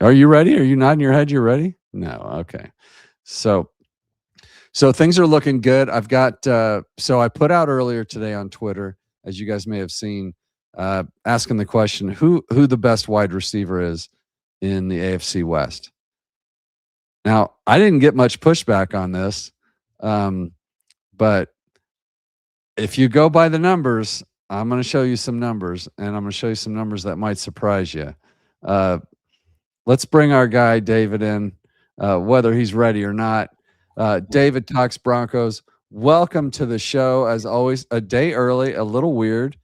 Are you ready? Are you nodding your head? You're ready? No. Okay. So things are looking good. I've got, so I put out earlier today on Twitter, as you guys may have seen, asking the question, who the best wide receiver is in the AFC West. Now, I didn't get much pushback on this, but if you go by the numbers, I'm going to show you some numbers, and I'm going to show you some numbers that might surprise you. Let's bring our guy David in, whether he's ready or not. David Talks Broncos. Welcome to the show. As always, a day early, a little weird.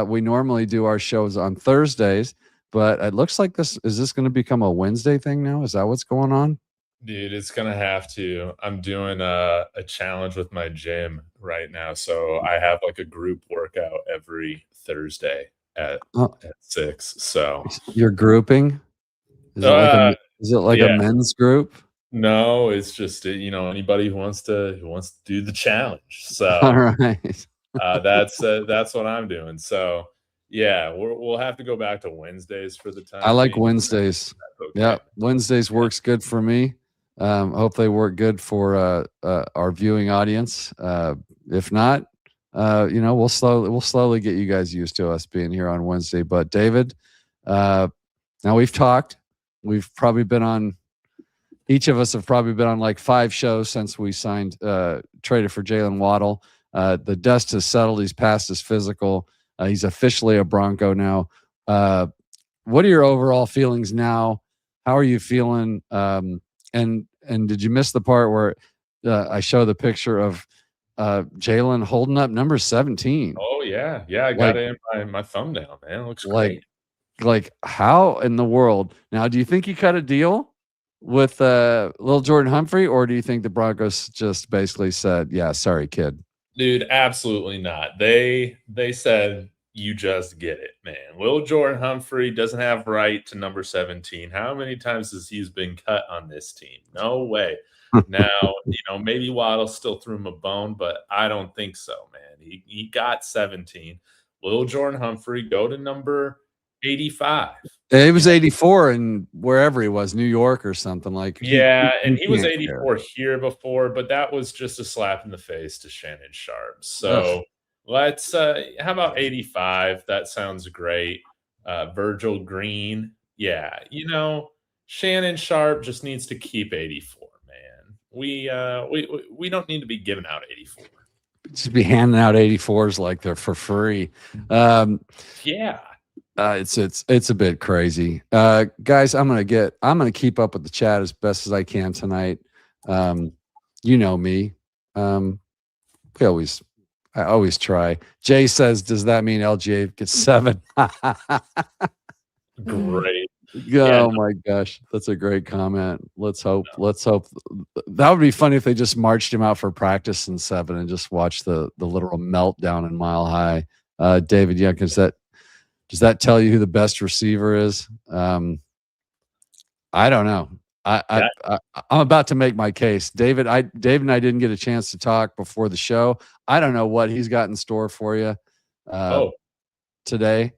We normally do our shows on Thursdays, but it looks like is this going to become a Wednesday thing now? Is that what's going on? Dude, it's going to have to. I'm doing a challenge with my gym right now. So I have like a group workout every Thursday at 6. So you're grouping? Is it like a men's group? No, it's just, anybody who wants to do the challenge. So all right. that's what I'm doing. So yeah, we'll have to go back to Wednesdays for the time. I like Wednesdays. Okay. Yeah, Wednesdays works good for me. Hope they work good for our viewing audience. If not, we'll slowly get you guys used to us being here on Wednesday. But David, now we've talked. We've probably been on. Each of us have probably been on like 5 shows since we traded for Jaylen Waddle. The dust has settled. He's passed his physical. He's officially a Bronco now. What are your overall feelings now? How are you feeling? And did you miss the part where I show the picture of Jaylen holding up number 17? Oh yeah, I got it in my thumbnail, man. It looks great. Like how in the world? Now, do you think he cut a deal with Lil Jordan Humphrey, or do you think the Broncos just basically said, "Yeah, sorry, kid"? Dude, absolutely not. They said, you just get it, man. Lil Jordan Humphrey doesn't have right to number 17. How many times has he been cut on this team? No way. Now, maybe Waddle still threw him a bone, but I don't think so, man. He got 17. Lil Jordan Humphrey, go to number 85. He was 84 and wherever he was, New York or something like. And he was 84 here before, but that was just a slap in the face to Shannon Sharpe. So let's how about 85? That sounds great. Virgil Green. Yeah, Shannon Sharpe just needs to keep 84, man. We don't need to be giving out 84. Just be handing out 84s like they're for free. Yeah. It's a bit crazy. Guys, I'm gonna keep up with the chat as best as I can tonight. You know me. I always try. Jay says, does that mean LGA gets 7? Great. Oh my gosh, that's a great comment. Let's hope. That would be funny if they just marched him out for practice in 7 and just watched the literal meltdown in Mile High. David, yeah, because does that tell you who the best receiver is? I don't know. I'm about to make my case. David and I didn't get a chance to talk before the show. I don't know what he's got in store for you today,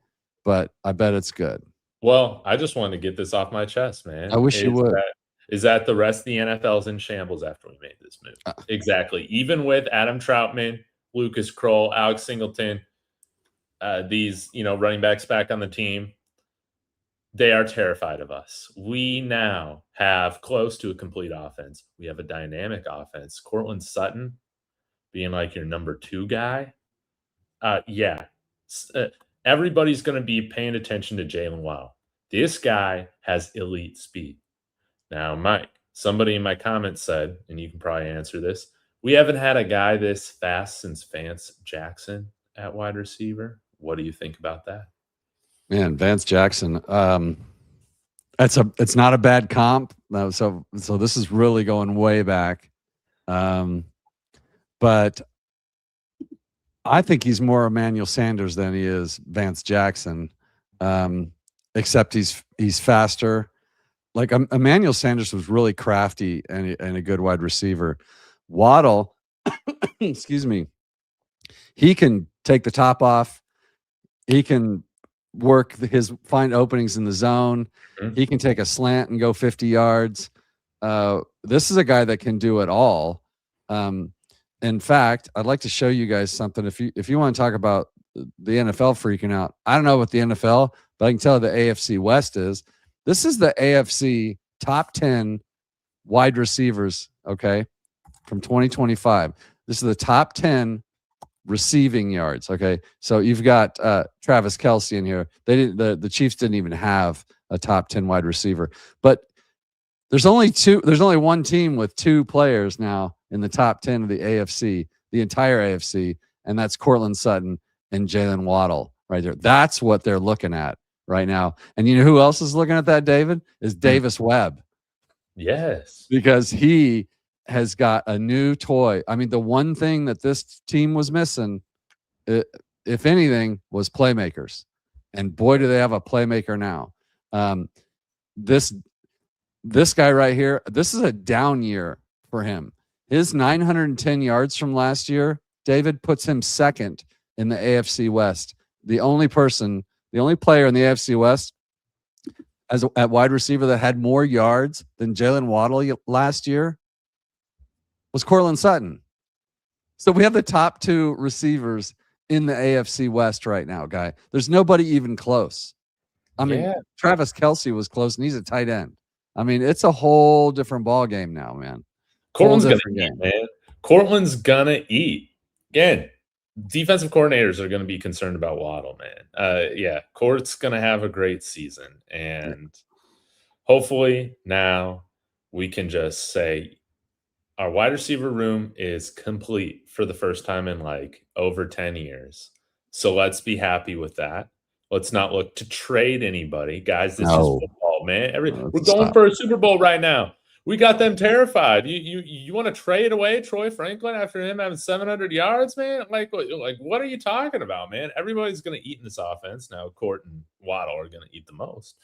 but I bet it's good. Well, I just wanted to get this off my chest, man. I wish you would. Is that the rest of the NFL's in shambles after we made this move? Exactly. Even with Adam Troutman, Lucas Kroll, Alex Singleton, these running backs back on the team, they are terrified of us. We now have close to a complete offense. We have a dynamic offense. Cortland Sutton being like your number 2 guy. Everybody's going to be paying attention to Jaylen Waddle. This guy has elite speed. Now, Mike, somebody in my comments said, and you can probably answer this, we haven't had a guy this fast since Vance Jackson at wide receiver. What do you think about that? Man, Vance Jackson. It's not a bad comp. So this is really going way back. But I think he's more Emmanuel Sanders than he is Vance Jackson. Except he's faster. Like Emmanuel Sanders was really crafty and a good wide receiver. Waddle, excuse me, he can take the top off. He can find openings in the zone. Mhm. He can take a slant and go 50 yards. This is a guy that can do it all. In fact, I'd like to show you guys something. If you want to talk about the NFL freaking out, I don't know what the NFL, but I can tell the AFC West is. This is the AFC top 10 wide receivers, okay, from 2025. This is the top 10 receiving yards. Okay, so you've got Travis Kelce in here. The Chiefs didn't even have a top 10 wide receiver, but there's only one team with 2 players now in the top 10 of the AFC, the entire AFC, and that's Cortland Sutton and Jaylen Waddle right there. That's what they're looking at right now. And you know who else is looking at that, David? Is Davis Webb. Yes, because he has got a new toy. I mean, the one thing that this team was missing, if anything, was playmakers. And boy, do they have a playmaker now. This guy right here, this is a down year for him. His 910 yards from last year, David, puts him second in the AFC West. The only player in the AFC West at wide receiver that had more yards than Jaylen Waddle last year was Cortland Sutton. So we have the top 2 receivers in the AFC West right now, guy. There's nobody even close. I mean, Travis Kelce was close, and he's a tight end. I mean, it's a whole different ball game now, man. Cortland's gonna eat, man. Cortland's gonna eat. Again, defensive coordinators are going to be concerned about Waddle, man. Court's going to have a great season. And hopefully now we can just say our wide receiver room is complete for the first time in like over 10 years. So let's be happy with that. Let's not look to trade anybody. Guys, this is football, man. We're going for a Super Bowl right now. We got them terrified. You want to trade away Troy Franklin after him having 700 yards, man? Like what are you talking about, man? Everybody's going to eat in this offense. Now, Court and Waddle are going to eat the most.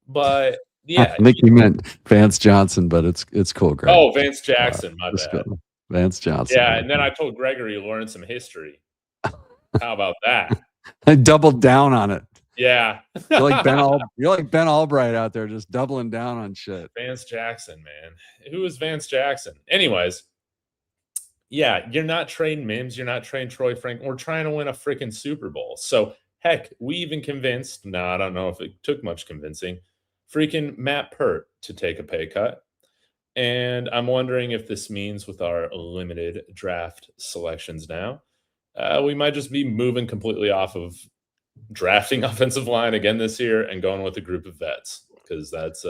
But, yeah. I think you meant Vance Johnson, but it's cool, Greg. Oh, Vance Jackson, my bad. Cool. Vance Johnson. Yeah, and then I told Gregory to learn some history. How about that? I doubled down on it. Yeah. You're like Ben Albright out there just doubling down on shit. Vance Jackson, man. Who is Vance Jackson? Anyways, yeah, you're not trading Mims. You're not trading Troy Franklin. We're trying to win a freaking Super Bowl. So, heck, we even convinced, I don't know if it took much convincing, freaking Matt Pert to take a pay cut. And I'm wondering if this means with our limited draft selections now, we might just be moving completely off of drafting offensive line again this year and going with a group of vets, because that's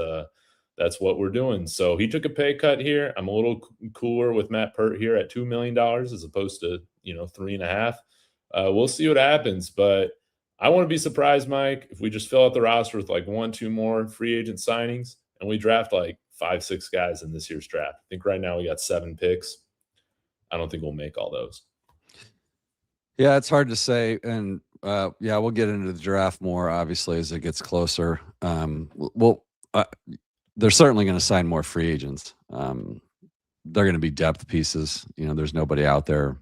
what we're doing. So he took a pay cut here. I'm a little cooler with Matt Pert here at $2 million as opposed to, $3.5 million. We'll see what happens, but I want to be surprised, Mike, if we just fill out the roster with like 1-2 more free agent signings and we draft like 5-6 guys in this year's draft. I think right now we got 7 picks. I don't think we'll make all those. Yeah, it's hard to say. And we'll get into the draft more, obviously, as it gets closer. They're certainly going to sign more free agents. They're going to be depth pieces. There's nobody out there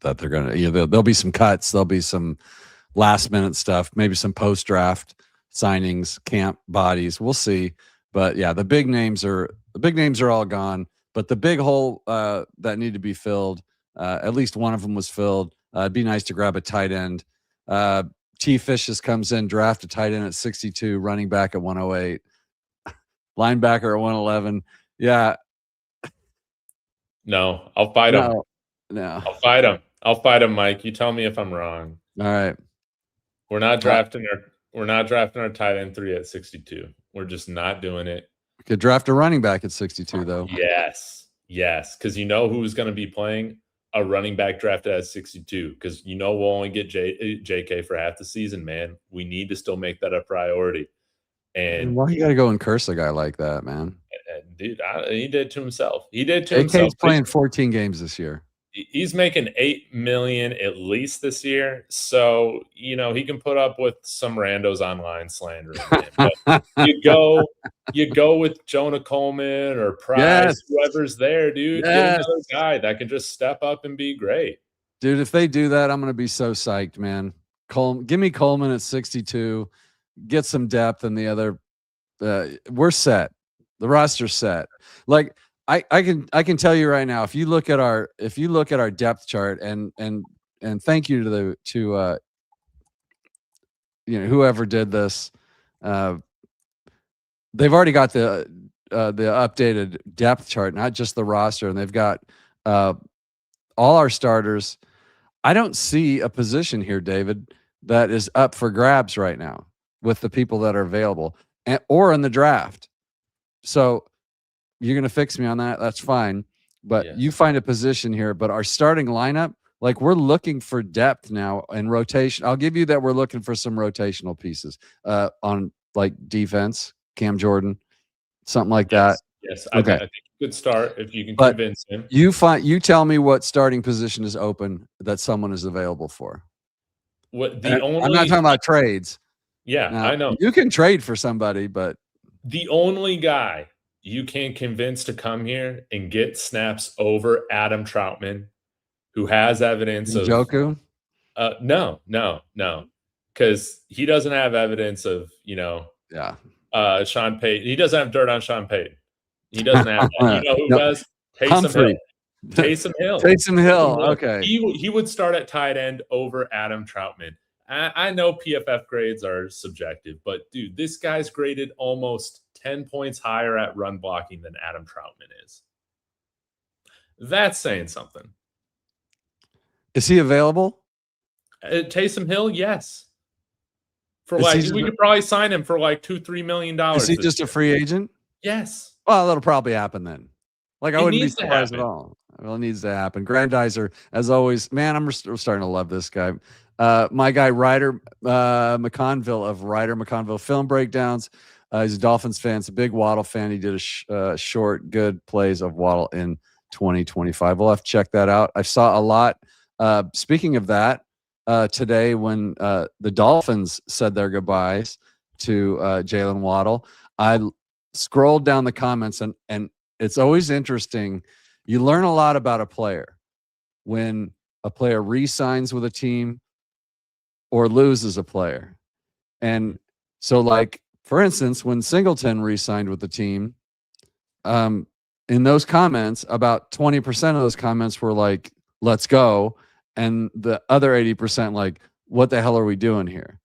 that they're going to, there'll be some cuts. There'll be some last minute stuff, maybe some post draft signings, camp bodies. We'll see. But yeah, the big names are all gone. But the big hole that need to be filled, at least one of them was filled. It'd be nice to grab a tight end. T. Fishes comes in, draft a tight end at 62, running back at 108, linebacker at 111. Yeah. No, I'll fight him. No. I'll fight him, Mike. You tell me if I'm wrong. All right. We're not drafting our tight end 3 at 62. We're just not doing it. Could draft a running back at 62, though. Yes. Because who's going to be playing? A running back drafted at 62, because we'll only get JK for half the season, man. We need to still make that a priority. And why you got to go and curse a guy like that, man? Dude, he did to himself. JK's playing 14 games this year. He's making $8 million at least this year, so he can put up with some randos online slandering him. But you go with Jonah Coleman or Price, whoever's there, dude. Get another guy that can just step up and be great. Dude, if they do that, I'm going to be so psyched, man. Give me Coleman at 62. Get some depth in the other. We're set. The roster's set. Like I can tell you right now, if you look at our depth chart and thank you to whoever did this. They've already got the updated depth chart, not just the roster, and they've got all our starters. I don't see a position here, David, that is up for grabs right now with the people that are available or in the draft. So you're going to fix me on that. That's fine. But you find a position here. But our starting lineup, like we're looking for depth now and rotation. I'll give you that we're looking for some rotational pieces on like defense, Cam Jordan, something like that. Yes, okay. I think a good start if you can convince him. You tell me what starting position is open that someone is available for. I'm not talking about trades. Yeah, now, I know. You can trade for somebody, but the only guy you can convince to come here and get snaps over Adam Troutman, who has evidence of Njoku? No, because he doesn't have evidence of Sean Payton. He doesn't have dirt on Sean Payton. He doesn't have that. You know who does? Taysom Hill. Taysom Hill. Okay. He would start at tight end over Adam Troutman. I know PFF grades are subjective, but dude, this guy's graded almost 10 points higher at run blocking than Adam Troutman is. That's saying something. Is he available? Taysom Hill, yes. We could probably sign him for like $2-3 million. Is he just a free agent? Yes. Well, that'll probably happen then. Like I wouldn't be surprised at all. Well, it needs to happen. Grandizer, as always, man, I'm starting to love this guy. My guy, Ryder McConville of Ryder McConville Film Breakdowns. He's a Dolphins fan. He's a big Waddle fan. He did a short, good plays of Waddle in 2025. We'll have to check that out. I saw a lot. Speaking of that, today when the Dolphins said their goodbyes to Jaylen Waddle, I scrolled down the comments and it's always interesting. You learn a lot about a player when a player re-signs with a team or loses a player. And so, like, for instance, when Singleton re-signed with the team, in those comments, about 20% of those comments were like, let's go. And the other 80% like, what the hell are we doing here?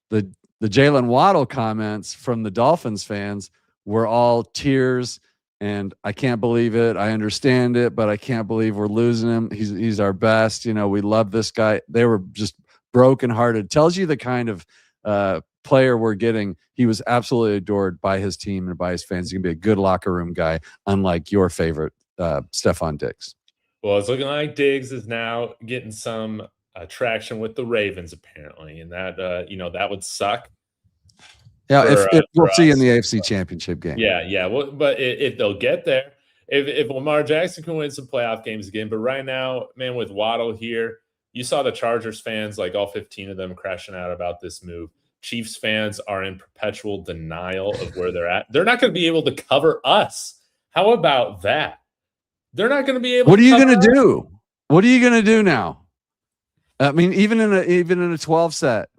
The Jaylen Waddle comments from the Dolphins fans were all tears and I can't believe it. I understand it, but I can't believe we're losing him. He's our best. You know, we love this guy. They were just brokenhearted. Tells you the kind of player we're getting. He was absolutely adored by his team and by his fans. He's gonna be a good locker room guy, unlike your favorite Stephon Diggs. Well, it's looking like Diggs is now getting some traction with the Ravens, apparently, and that that would suck. Yeah, if we'll see in the AFC Championship game. Yeah. Well, but if they'll get there, if Lamar Jackson can win some playoff games again, but right now, man, with Waddle here, you saw the Chargers fans, like all 15 of them, crashing out about this move. Chiefs fans are in perpetual denial of where they're at. They're not going to be able to cover us. How about that? They're not going to be able. What are you going to do? What are you going to do now? I mean, even in a 12 set,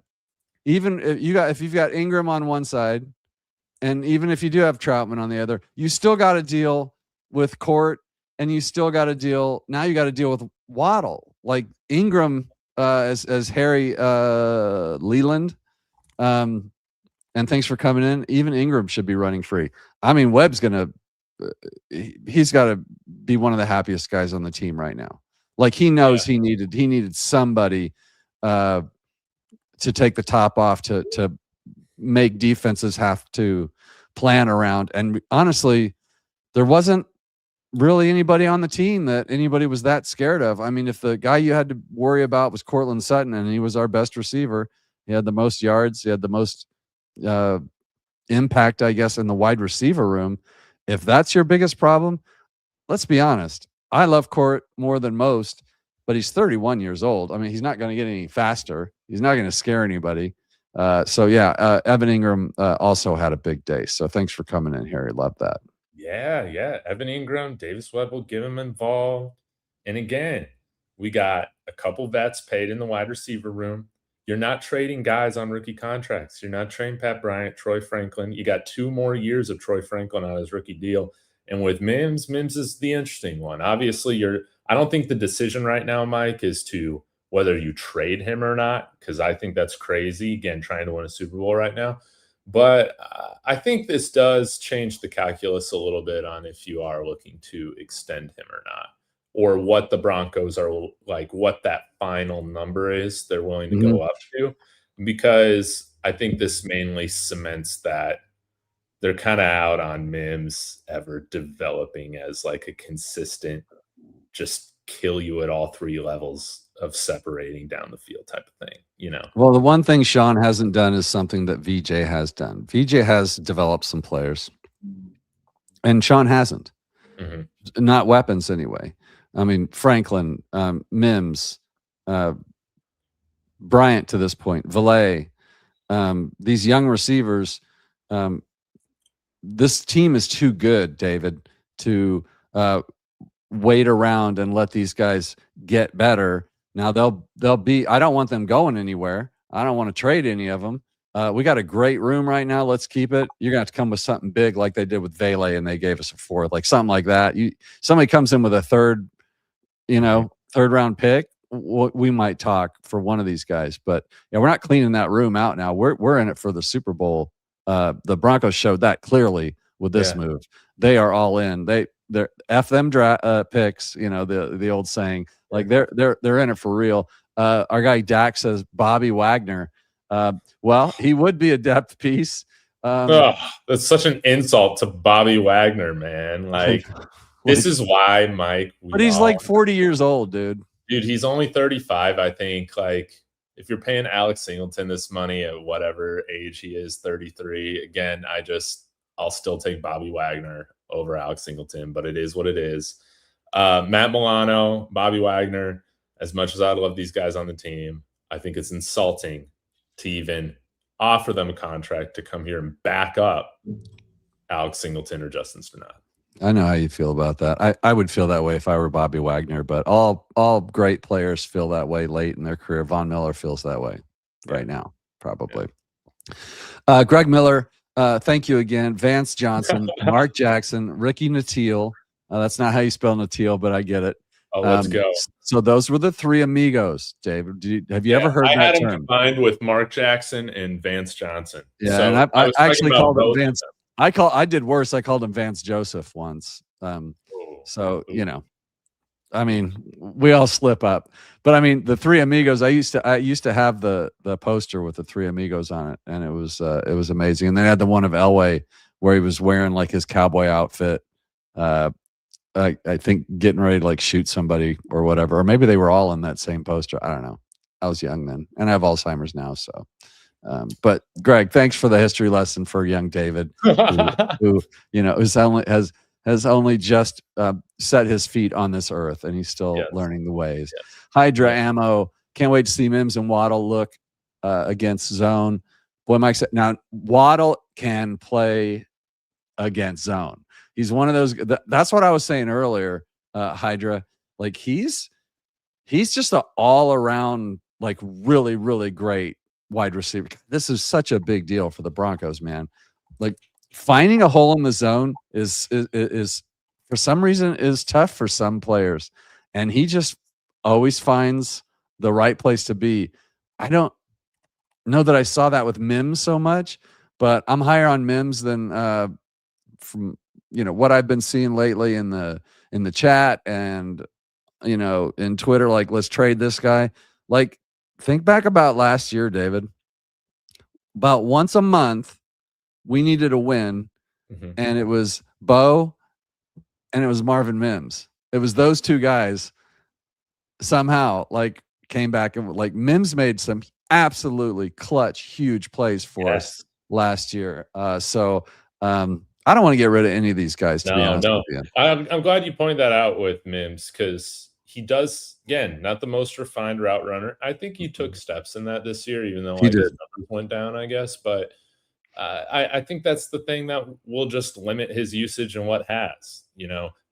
even if you've got Ingram on one side, and even if you do have Troutman on the other, you still got to deal with Court, and you still got to deal. Now you got to deal with Waddle, like Ingram as Harry Leland. And thanks for coming in. Even Ingram should be running free. I mean, Webb's he's got to be one of the happiest guys on the team right now. Like he knows he needed somebody to take the top off to make defenses have to plan around. And honestly, there wasn't really anybody on the team that anybody was that scared of. I mean, if the guy you had to worry about was Cortland Sutton and he was our best receiver, he had the most yards, he had the most impact, I guess, in the wide receiver room. If that's your biggest problem, let's be honest. I love Court more than most, but he's 31 years old. I mean, he's not going to get any faster. He's not going to scare anybody. Evan Ingram also had a big day. So thanks for coming in, Harry. Love that. Yeah. Evan Ingram, Davis Webb will get him involved. And again, we got a couple vets paid in the wide receiver room. you're not trading guys on rookie contracts. You're not trading Pat Bryant, Troy Franklin. You got 2 more years of Troy Franklin on his rookie deal. And with Mims is the interesting one. Obviously, I don't think the decision right now, Mike, is to whether you trade him or not, because I think that's crazy, again, trying to win a Super Bowl right now. But I think this does change the calculus a little bit on if you are looking to extend him or not, or what the Broncos are like, what that final number is they're willing to go up to, because I think this mainly cements that they're kind of out on Mims ever developing as like a consistent, just kill you at all 3 levels of separating down the field type of thing, you know? Well, the one thing Sean hasn't done is something that VJ has done. VJ has developed some players, and Sean hasn't. Not weapons anyway. I mean, Franklin, Mims, Bryant to this point, Valet, these young receivers. This team is too good, David, to wait around and let these guys get better. Now they'll be. I don't want them going anywhere. I don't want to trade any of them. We got a great room right now. Let's keep it. You're gonna have to come with something big, like they did with Valet, and they gave us a 4th, like something like that. Somebody comes in with a 3rd, 3rd round pick. We might talk for one of these guys, but we're not cleaning that room out now. We're in it for the Super Bowl. The Broncos showed that clearly with this move. They are all in. They're F them picks. The old saying. Like they're in it for real. Our guy Dak says Bobby Wagner. Well, he would be a depth piece. That's such an insult to Bobby Wagner, man. Like this is why, Mike. But he's like 40 years old, dude. Dude, he's only 35, I think. Like, if you're paying Alex Singleton this money at whatever age he is, 33, again, I'll still take Bobby Wagner over Alex Singleton, but it is what it is. Matt Milano, Bobby Wagner, as much as I love these guys on the team, I think it's insulting to even offer them a contract to come here and back up Alex Singleton or Justin Sternat. I know how you feel about that. I would feel that way if I were Bobby Wagner, but all great players feel that way late in their career. Von Miller feels that way right now, probably. Greg Miller, thank you again. Vance Johnson, Mark Jackson, Ricky Natil. That's not how you spell Natil, but I get it. Oh, let's go. So those were the 3 amigos, David. Have you ever heard that term? I had him combined with Mark Jackson and Vance Johnson. Yeah, so and I actually called him Vance. I did worse. I called him Vance Joseph once. So I mean, we all slip up. But I mean, the 3 amigos. I used to have the poster with the 3 amigos on it, and it was amazing. And they had the one of Elway where he was wearing like his cowboy outfit. I think getting ready to like shoot somebody or whatever, or maybe they were all in that same poster. I don't know. I was young then, and I have Alzheimer's now, so. But Greg, thanks for the history lesson for young David, who has only just set his feet on this earth, and he's still learning the ways. Hydra Ammo, can't wait to see Mims and Waddle look against zone. Boy, Mike said, now Waddle can play against zone. He's one of those. That's what I was saying earlier, Hydra. Like he's just an all around like really really great wide receiver. This is such a big deal for the Broncos, man. Like finding a hole in the zone is for some reason is tough for some players, and he just always finds the right place to be. I don't know that I saw that with Mims so much, but I'm higher on Mims than from what I've been seeing lately in the chat and in Twitter. Like, let's trade this guy. Like, think back about last year, David. About once a month, we needed a win, and it was Bo and it was Marvin Mims. It was those 2 guys somehow like came back, and like Mims made some absolutely clutch, huge plays for us last year. So I don't want to get rid of any of these guys, to be honest with you. I'm glad you pointed that out with Mims, because he does, again, not the most refined route runner. I think he took steps in that this year, even though his numbers went down, I guess. But I think that's the thing that will just limit his usage and what has,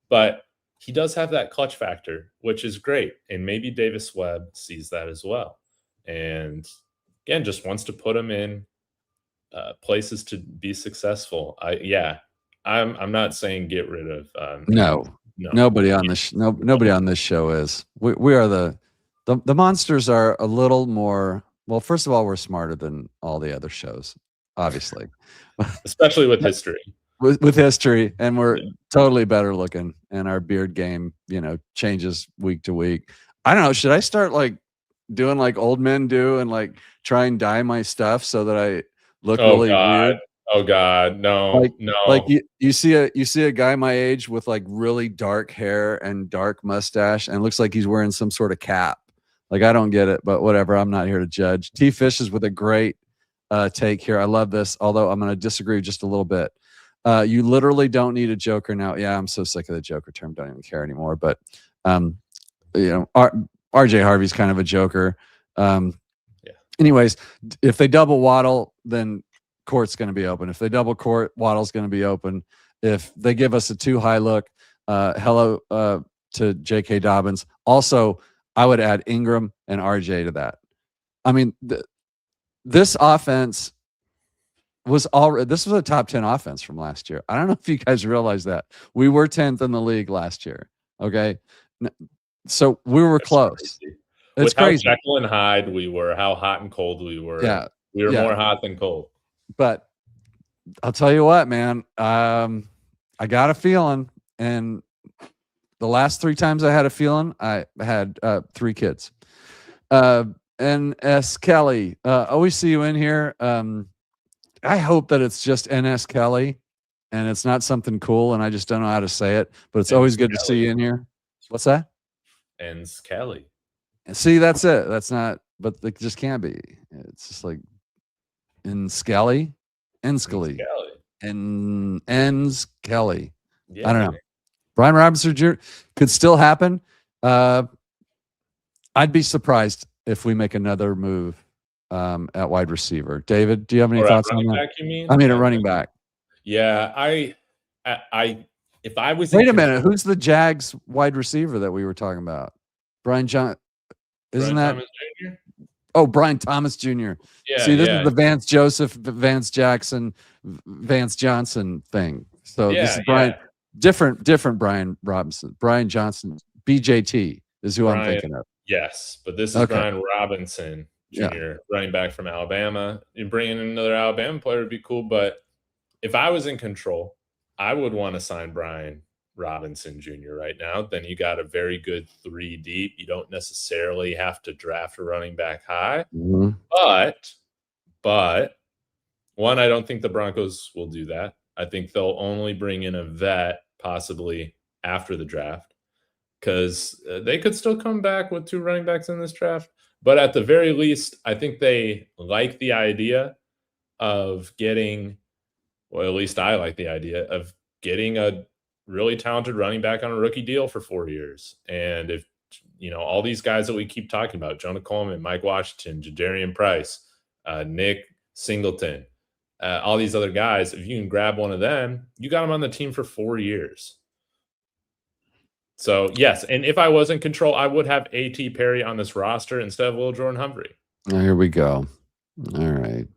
But he does have that clutch factor, which is great. And maybe Davis Webb sees that as well. And again, just wants to put him in places to be successful. I'm not saying get rid of No. Nobody on this show is. We are the monsters are a little more. Well, first of all, we're smarter than all the other shows, obviously, especially with history. With history, and we're totally better looking, and our beard game, changes week to week. I don't know. Should I start like doing like old men do and like try and dye my stuff so that I look really weird? Oh God, no, Like you see a guy my age with like really dark hair and dark mustache, and it looks like he's wearing some sort of cap. Like, I don't get it, but whatever. I'm not here to judge. T Fish is with a great take here. I love this, although I'm going to disagree just a little bit. You literally don't need a joker now. Yeah, I'm so sick of the joker term. Don't even care anymore. But RJ Harvey's kind of a joker. Anyways, if they double Waddle, then Court's going to be open. If they double Court, Waddle's going to be open. If they give us a too high look, hello to J.K. Dobbins. Also, I would add Ingram and RJ to that. I mean, this offense was already. This was a top 10 offense from last year. I don't know if you guys realize that we were 10th in the league last year. Okay, so we were close. Crazy. It's with crazy. How Jekyll and Hyde we were, how hot and cold we were. Yeah, we were more hot than cold. But I'll tell you what, man. I got a feeling, and the last 3 times I had a feeling, I had 3 kids. N.S. Kelly, always see you in here. I hope that it's just N.S. Kelly, and it's not something cool, and I just don't know how to say it. But it's always good to see you in here. What's that? N.S. Kelly. See, that's it. That's not, but it just can't be. It's just like Skelly, Skelly, and Kelly. Yeah, I don't know. Brian Robinson Jr. could still happen. I'd be surprised if we make another move at wide receiver. David, do you have any thoughts on that? Back, you mean? I mean, a running back. Yeah, I if I was. Wait a minute. Who's the Jags wide receiver that we were talking about? Brian John. Isn't that? Thomas Jr.? Oh, Brian Thomas Jr. Yeah. See, this is the Vance Joseph, Vance Jackson, Vance Johnson thing. So this is Brian. Different Brian Robinson. Brian Johnson. BJT is who I'm thinking of. Yes, but this is Brian Robinson Jr., running back from Alabama. You bringing in another Alabama player would be cool, but if I was in control, I would want to sign Brian Robinson Jr. right now. Then you got a very good 3 deep. You don't necessarily have to draft a running back high. Mm-hmm. But one, I don't think the Broncos will do that. I think they'll only bring in a vet possibly after the draft, because they could still come back with 2 running backs in this draft. But at the very least, I think they like the idea of getting, well, at least I like the idea of getting a really talented running back on a rookie deal for 4 years. And if, all these guys that we keep talking about, Jonah Coleman, Mike Washington, Jadarian Price, Nick Singleton, all these other guys, if you can grab one of them, you got them on the team for 4 years. So, yes, and if I was in control, I would have A.T. Perry on this roster instead of Lil Jordan Humphrey. Oh, here we go. All right.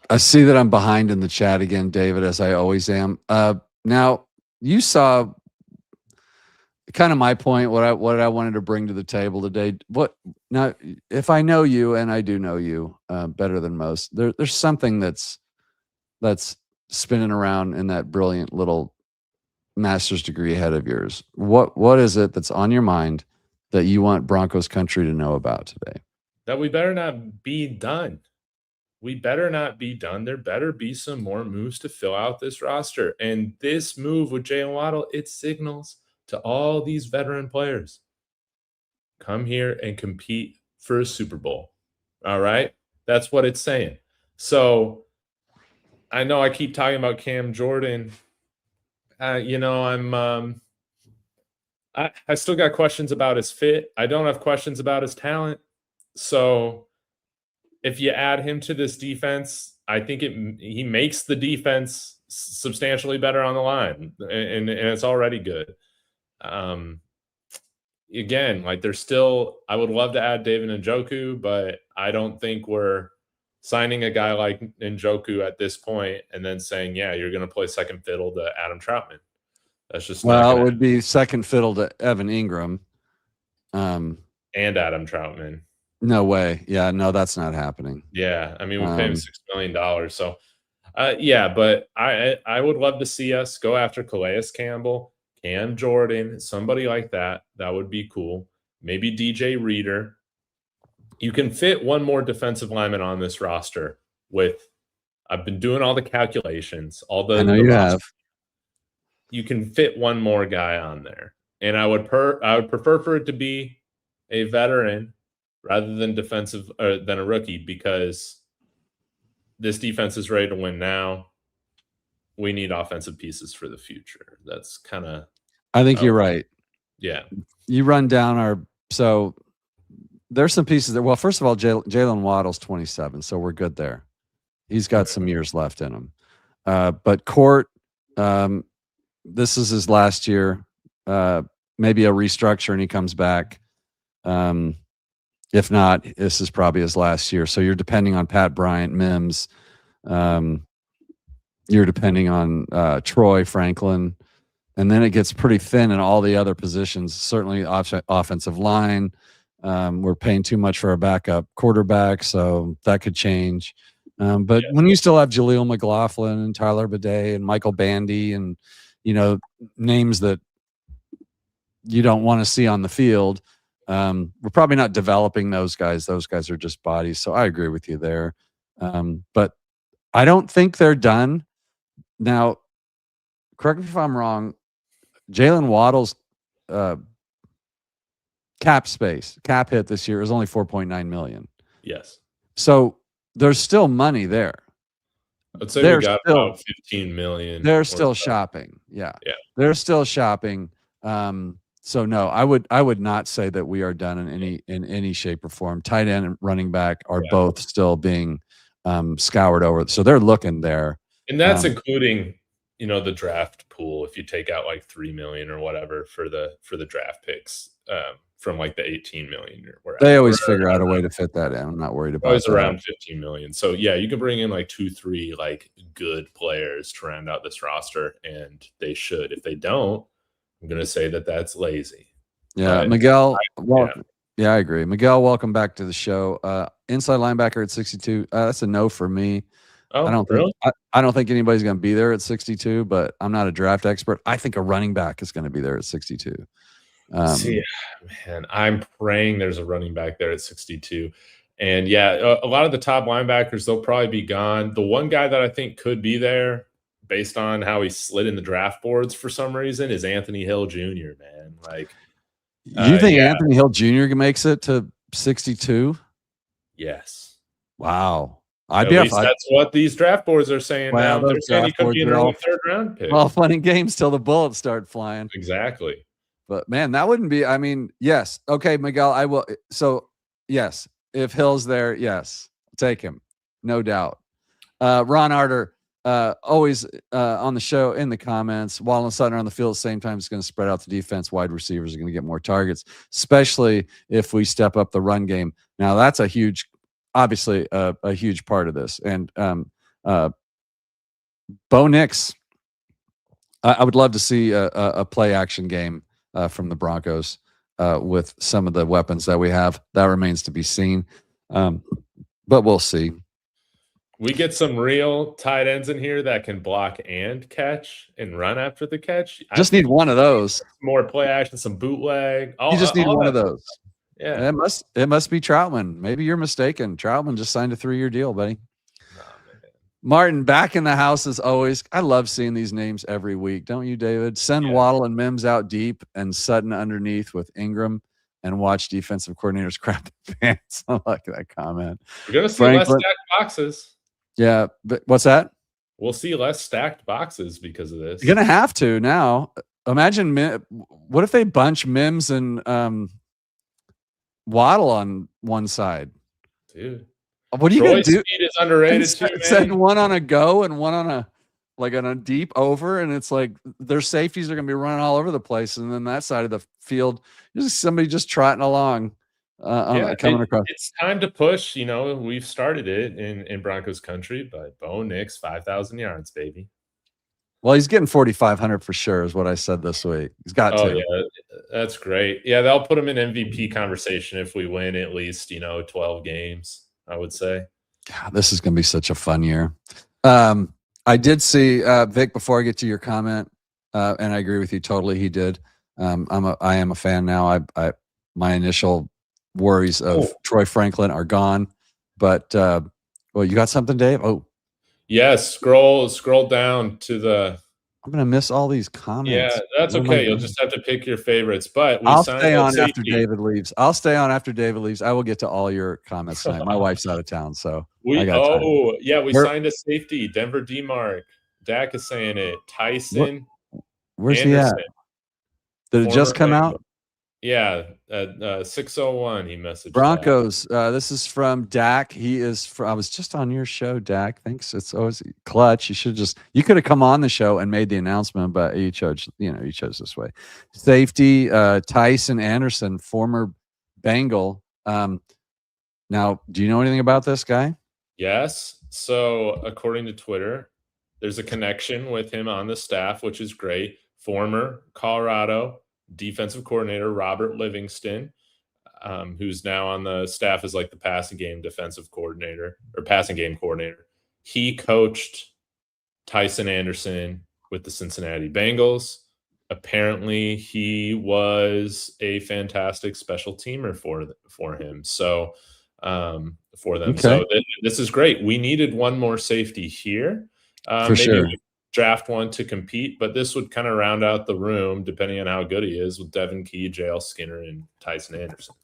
I see that I'm behind in the chat again, David, as I always am. Now, you saw kind of my point, what I wanted to bring to the table today. Now, if I know you, and I do know you better than most, there's something that's spinning around in that brilliant little master's degree head of yours. What is it that's on your mind that you want Broncos country to know about today? That we better not be done. We better not be done. There better be some more moves to fill out this roster. And this move with Jaylen Waddle, it signals to all these veteran players, come here and compete for a Super Bowl. All right? That's what it's saying. So I know I keep talking about Cam Jordan. I still got questions about his fit. I don't have questions about his talent. So if you add him to this defense, I think he makes the defense substantially better on the line, and it's already good. again, like there's still, I would love to add David Njoku, but I don't think we're signing a guy like Njoku at this point and then saying, yeah, you're going to play second fiddle to Adam Troutman. That's just not Well, gonna it would be second fiddle to Evan Ingram. and Adam Troutman. No way. Yeah, no, that's not happening. Yeah, I mean, we pay him $6 million. So, yeah, but I would love to see us go after Calais Campbell, Cam Jordan, somebody like that. That would be cool. Maybe DJ Reader. You can fit one more defensive lineman on this roster with, I've been doing all the calculations, all the. I know you have. You can fit one more guy on there, and I would prefer for it to be a veteran rather than than a rookie, because this defense is ready to win now. We need offensive pieces for the future. That's kind of. I think you're right. Yeah. You run down so there's some pieces there. Well, first of all, Jaylen Waddle's 27, so we're good there. He's got some years left in him. But Court, this is his last year. Maybe a restructure and he comes back. If not, this is probably his last year. So you're depending on Pat Bryant, Mims. You're depending on Troy Franklin. And then it gets pretty thin in all the other positions, certainly offensive line. We're paying too much for our backup quarterback, so that could change. But when you still have Jaleel McLaughlin and Tyler Bidet and Michael Bandy and, names that you don't want to see on the field, we're probably not developing those guys. Those guys are just bodies. So I agree with you there. But I don't think they're done. Now, correct me if I'm wrong, Jaylen Waddle's cap hit this year is only $4.9 million. Yes. So there's still money there. I'd say we got about $15 million. They're still shopping. Yeah. They're still shopping. So no, I would not say that we are done in any shape or form. Tight end and running back are both still being scoured over. So they're looking there. And that's including, the draft pool. If you take out like $3 million or whatever for the draft picks, from like the 18 million. They always figure out a way to fit that in. I'm not worried about it. Always around 15 million. So yeah, you can bring in like 2-3 like good players to round out this roster, and they should. If they don't, I'm going to say that that's lazy. Yeah, but Miguel. I agree. Miguel, welcome back to the show. Inside linebacker at 62. That's a no for me. Oh, I don't think anybody's going to be there at 62, but I'm not a draft expert. I think a running back is going to be there at 62. Man, I'm praying there's a running back there at 62. And yeah, a lot of the top linebackers, they'll probably be gone. The one guy that I think could be there, based on how he slid in the draft boards for some reason, is Anthony Hill Jr., man. Like, you think Anthony Hill Jr. makes it to 62? Yes. Wow. That's what these draft boards are saying now. They're saying he could be an early third round pick. All fun and games till the bullets start flying. Exactly. But man, that wouldn't be, yes. Okay, Miguel, I will. So yes, if Hill's there, yes, take him. No doubt. Ron Arter, always on the show, in the comments. Waddle and Sutton are on the field at the same time. It's going to spread out the defense. Wide receivers are going to get more targets, especially if we step up the run game. Now that's obviously a huge part of this. And Bo Nix, I would love to see a play action game from the Broncos with some of the weapons that we have. That remains to be seen. But we'll see. We get some real tight ends in here that can block and catch and run after the catch. Just need one of those. More play action, some bootleg. You just need one of those. Yeah. It must be Troutman. Maybe you're mistaken. Troutman just signed a 3-year deal, buddy. Martin, back in the house as always. I love seeing these names every week. Don't you, David? Send Waddle and Mims out deep and Sutton underneath with Ingram, and watch defensive coordinators crap their pants. I like that comment. We're going to see less stacked boxes. Yeah. But what's that? We'll see less stacked boxes because of this. You're going to have to now. Imagine, what if they bunch Mims and Waddle on one side? Dude. What are you going to do? Speed is underrated too, man. Send one on a go and one on a like on a deep over, and it's like their safeties are going to be running all over the place, and then that side of the field, there's somebody just trotting along, coming across. It's time to push. We've started it in Broncos country, but Bo Nix 5,000 yards, baby. Well, he's getting 4,500 for sure, is what I said this week. He's got to. Yeah, that's great. Yeah, they'll put him in MVP conversation if we win at least 12 games, I would say. God, this is going to be such a fun year. I did see Vic, before I get to your comment, and I agree with you totally. He did. I am a fan now. My initial worries of Troy Franklin are gone, but well, you got something, Dave? Oh, yes. Scroll down to the. I'm gonna miss all these comments. Yeah, that's okay. You'll just have to pick your favorites. But I'll stay on after David leaves. I will get to all your comments tonight. My wife's out of town, so I got time. We signed a safety. Denver D-Mark. Dak is saying it. Tyson. Where's Anderson, he at? Did it just come out? Yeah, 6:01. He messaged Broncos. This is from Dak. I was just on your show, Dak. Thanks. It's always clutch. You could have come on the show and made the announcement, but you chose this way. Safety, Tyson Anderson, former Bengal. Now, do you know anything about this guy? Yes. So according to Twitter, there's a connection with him on the staff, which is great. Former Colorado defensive coordinator Robert Livingston, who's now on the staff as like the passing game defensive coordinator or passing game coordinator. He coached Tyson Anderson with the Cincinnati Bengals. Apparently, he was a fantastic special teamer for him. So for them, so this is great. We needed one more safety here. For sure. Draft one to compete, but this would kind of round out the room depending on how good he is with Devin Key, JL Skinner, and Tyson Anderson.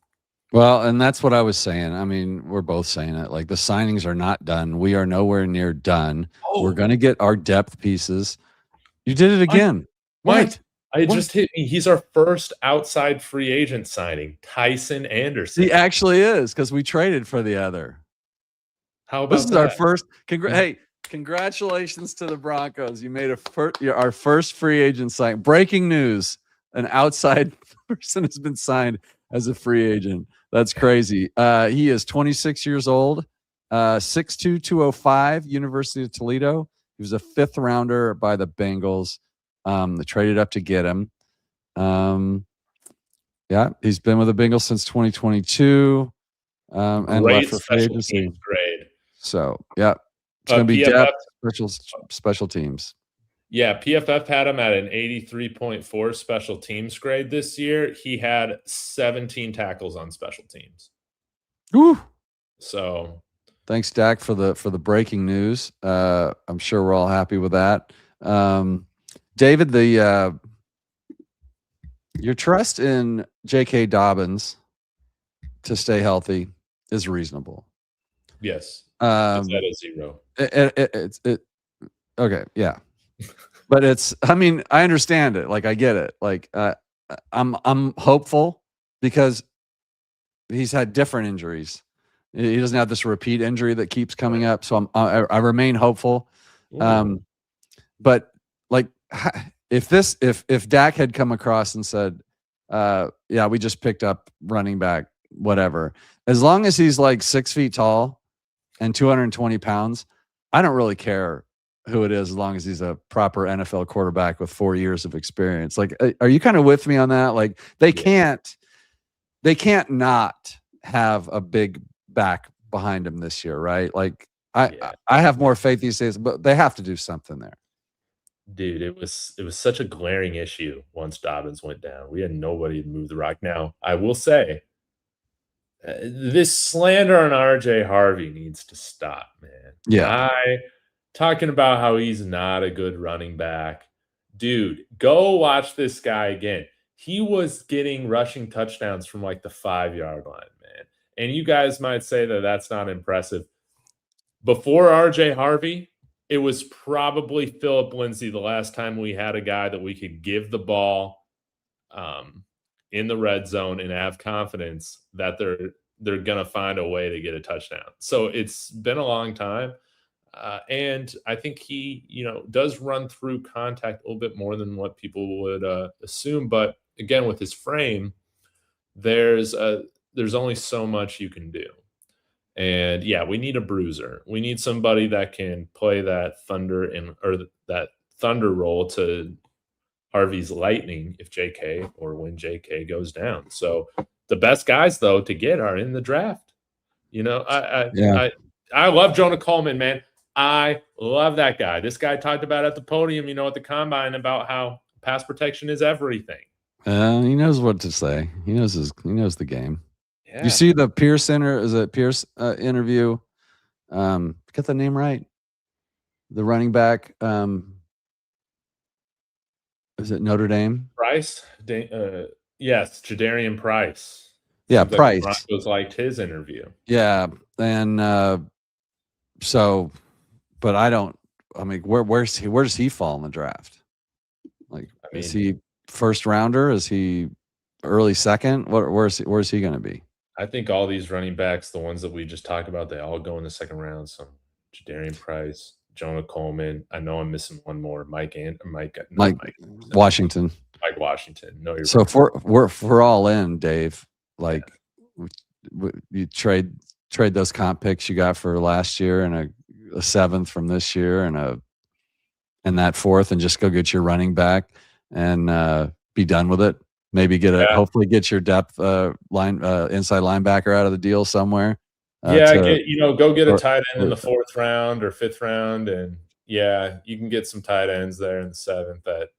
Well, and that's what I was saying. I mean, we're both saying it. Like, the signings are not done. We are nowhere near done. We're going to get our depth pieces. You did it again. What? Just hit me. He's our first outside free agent signing, Tyson Anderson. He actually is, because we traded for the other. How about this is our first? Hey. Congratulations to the Broncos. You made our first free agent sign. Breaking news. An outside person has been signed as a free agent. That's crazy. He is 26 years old, 6'2", 205, University of Toledo. He was a 5th rounder by the Bengals. They traded up to get him. Yeah, he's been with the Bengals since 2022 and left for free agency. Grade. So, yeah. It's going to be depth, special teams. Yeah, PFF had him at an 83.4 special teams grade this year. He had 17 tackles on special teams. Woo. So, thanks, Dak, for the breaking news. I'm sure we're all happy with that. David, your trust in J.K. Dobbins to stay healthy is reasonable. Yes. It's at a 0. Okay, yeah. But I mean, I understand it. Like, I get it. Like, I'm hopeful because he's had different injuries. He doesn't have this repeat injury that keeps coming up. So I remain hopeful. But like, if Dak had come across and said, yeah, we just picked up running back, whatever, as long as he's like 6 feet tall and 220 pounds, I don't really care who it is as long as he's a proper NFL quarterback with 4 years of experience. Like, are you kind of with me on that? Like, they can't not have a big back behind him this year, right? Like, I have more faith these days, but they have to do something there. Dude, it was such a glaring issue once Dobbins went down. We had nobody to move the rock. Now, I will say, this slander on RJ Harvey needs to stop, man. Yeah. Talking about how he's not a good running back. Dude, go watch this guy again. He was getting rushing touchdowns from like the 5-yard line, man. And you guys might say that that's not impressive. Before RJ Harvey, it was probably Phillip Lindsay the last time we had a guy that we could give the ball in the red zone and have confidence that they're going to find a way to get a touchdown. So it's been a long time. And I think he, does run through contact a little bit more than what people would assume. But again, with his frame, there's only so much you can do. And yeah, we need a bruiser. We need somebody that can play that that thunder role to Harvey's lightning if JK or when JK goes down. So the best guys though to get are in the draft. I love Jonah Coleman, man. I love that guy. This guy talked about at the podium, at the combine about how pass protection is everything. He knows what to say. He knows the game. Yeah. You see the Pierce interview? Get the name right. The running back. Is it Notre Dame? Price? Yes, Jadarian Price. Yeah, Seems Price. Like the Broncos liked his interview. Yeah, and but I don't. I mean, where does he fall in the draft? Like, is he first rounder? Is he early second? Where's he going to be? I think all these running backs, the ones that we just talked about, they all go in the second round. So Jadarian Price, Jonah Coleman. I know I'm missing one more. Mike Washington. Mike Washington. No, you're so if we're all in, Dave. Like, you trade those comp picks you got for last year and a seventh from this year and that fourth, and just go get your running back and be done with it. Maybe hopefully get your depth inside linebacker out of the deal somewhere. Go get a tight end in the fourth round or fifth round, and you can get some tight ends there in the seventh that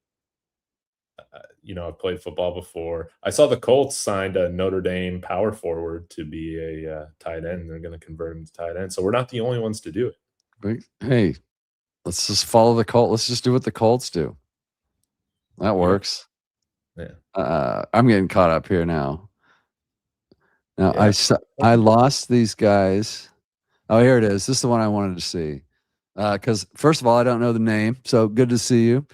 I've played football before. I saw the Colts signed a Notre Dame power forward to be a tight end. They're going to convert him to tight end, so we're not the only ones to do it. Hey, let's just follow the Colts. Let's just do what the Colts do. That works. Yeah. I'm getting caught up here now. I lost these guys. Oh, here it is. This is the one I wanted to see. Because first of all, I don't know the name, so good to see you.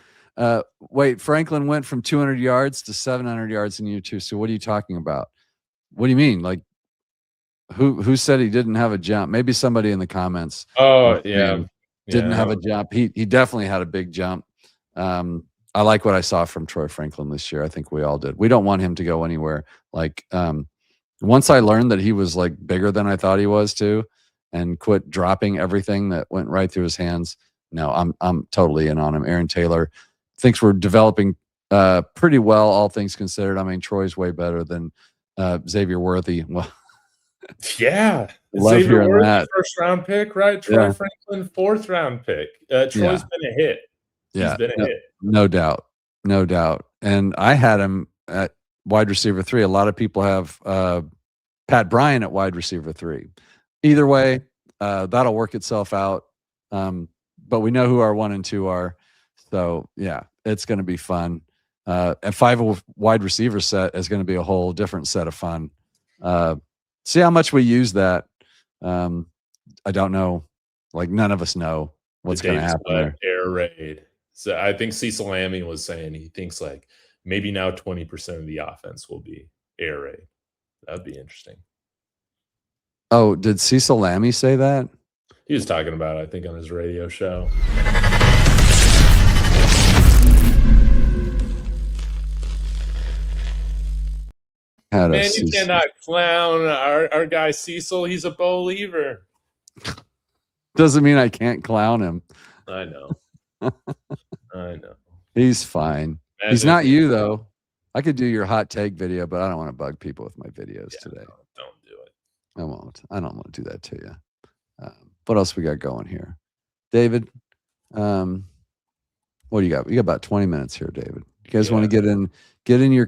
Wait, Franklin went from 200 yards to 700 yards in year 2. So what are you talking about? What do you mean? Like, who said he didn't have a jump? Maybe somebody in the comments. Oh, yeah. Didn't have a jump. He definitely had a big jump. I like what I saw from Troy Franklin this year. I think we all did. We don't want him to go anywhere. Like, once I learned that he was like bigger than I thought he was too, and quit dropping everything that went right through his hands. No, I'm totally in on him. Aaron Taylor thinks we're developing pretty well, all things considered. I mean, Troy's way better than Xavier Worthy. Well, yeah, love Xavier hearing Worthy, that. first round pick, right? Troy Franklin, fourth round pick. Troy's been a hit. Yeah, he's been a hit. No doubt. And I had him at wide receiver 3. A lot of people have Pat Bryant at wide receiver 3. Either way, that'll work itself out. But we know who our 1 and 2 are. So yeah, it's going to be fun. And 5 wide receiver set is going to be a whole different set of fun. See how much we use that. I don't know. Like, none of us know what's going to happen there. Air raid. So I think Cecil Lammy was saying he thinks like maybe now 20% of the offense will be air raid. That'd be interesting. Oh, did Cecil Lammy say that? He was talking about it, I think, on his radio show. Man, you cannot clown our guy Cecil. He's a believer. Doesn't mean I can't clown him. I know. I know. He's fine. He's not you, though. I could do your hot take video, but I don't want to bug people with my videos today. No, don't do it. I won't. I don't want to do that to you. What else we got going here? David, what do you got? We got about 20 minutes here, David. You guys want to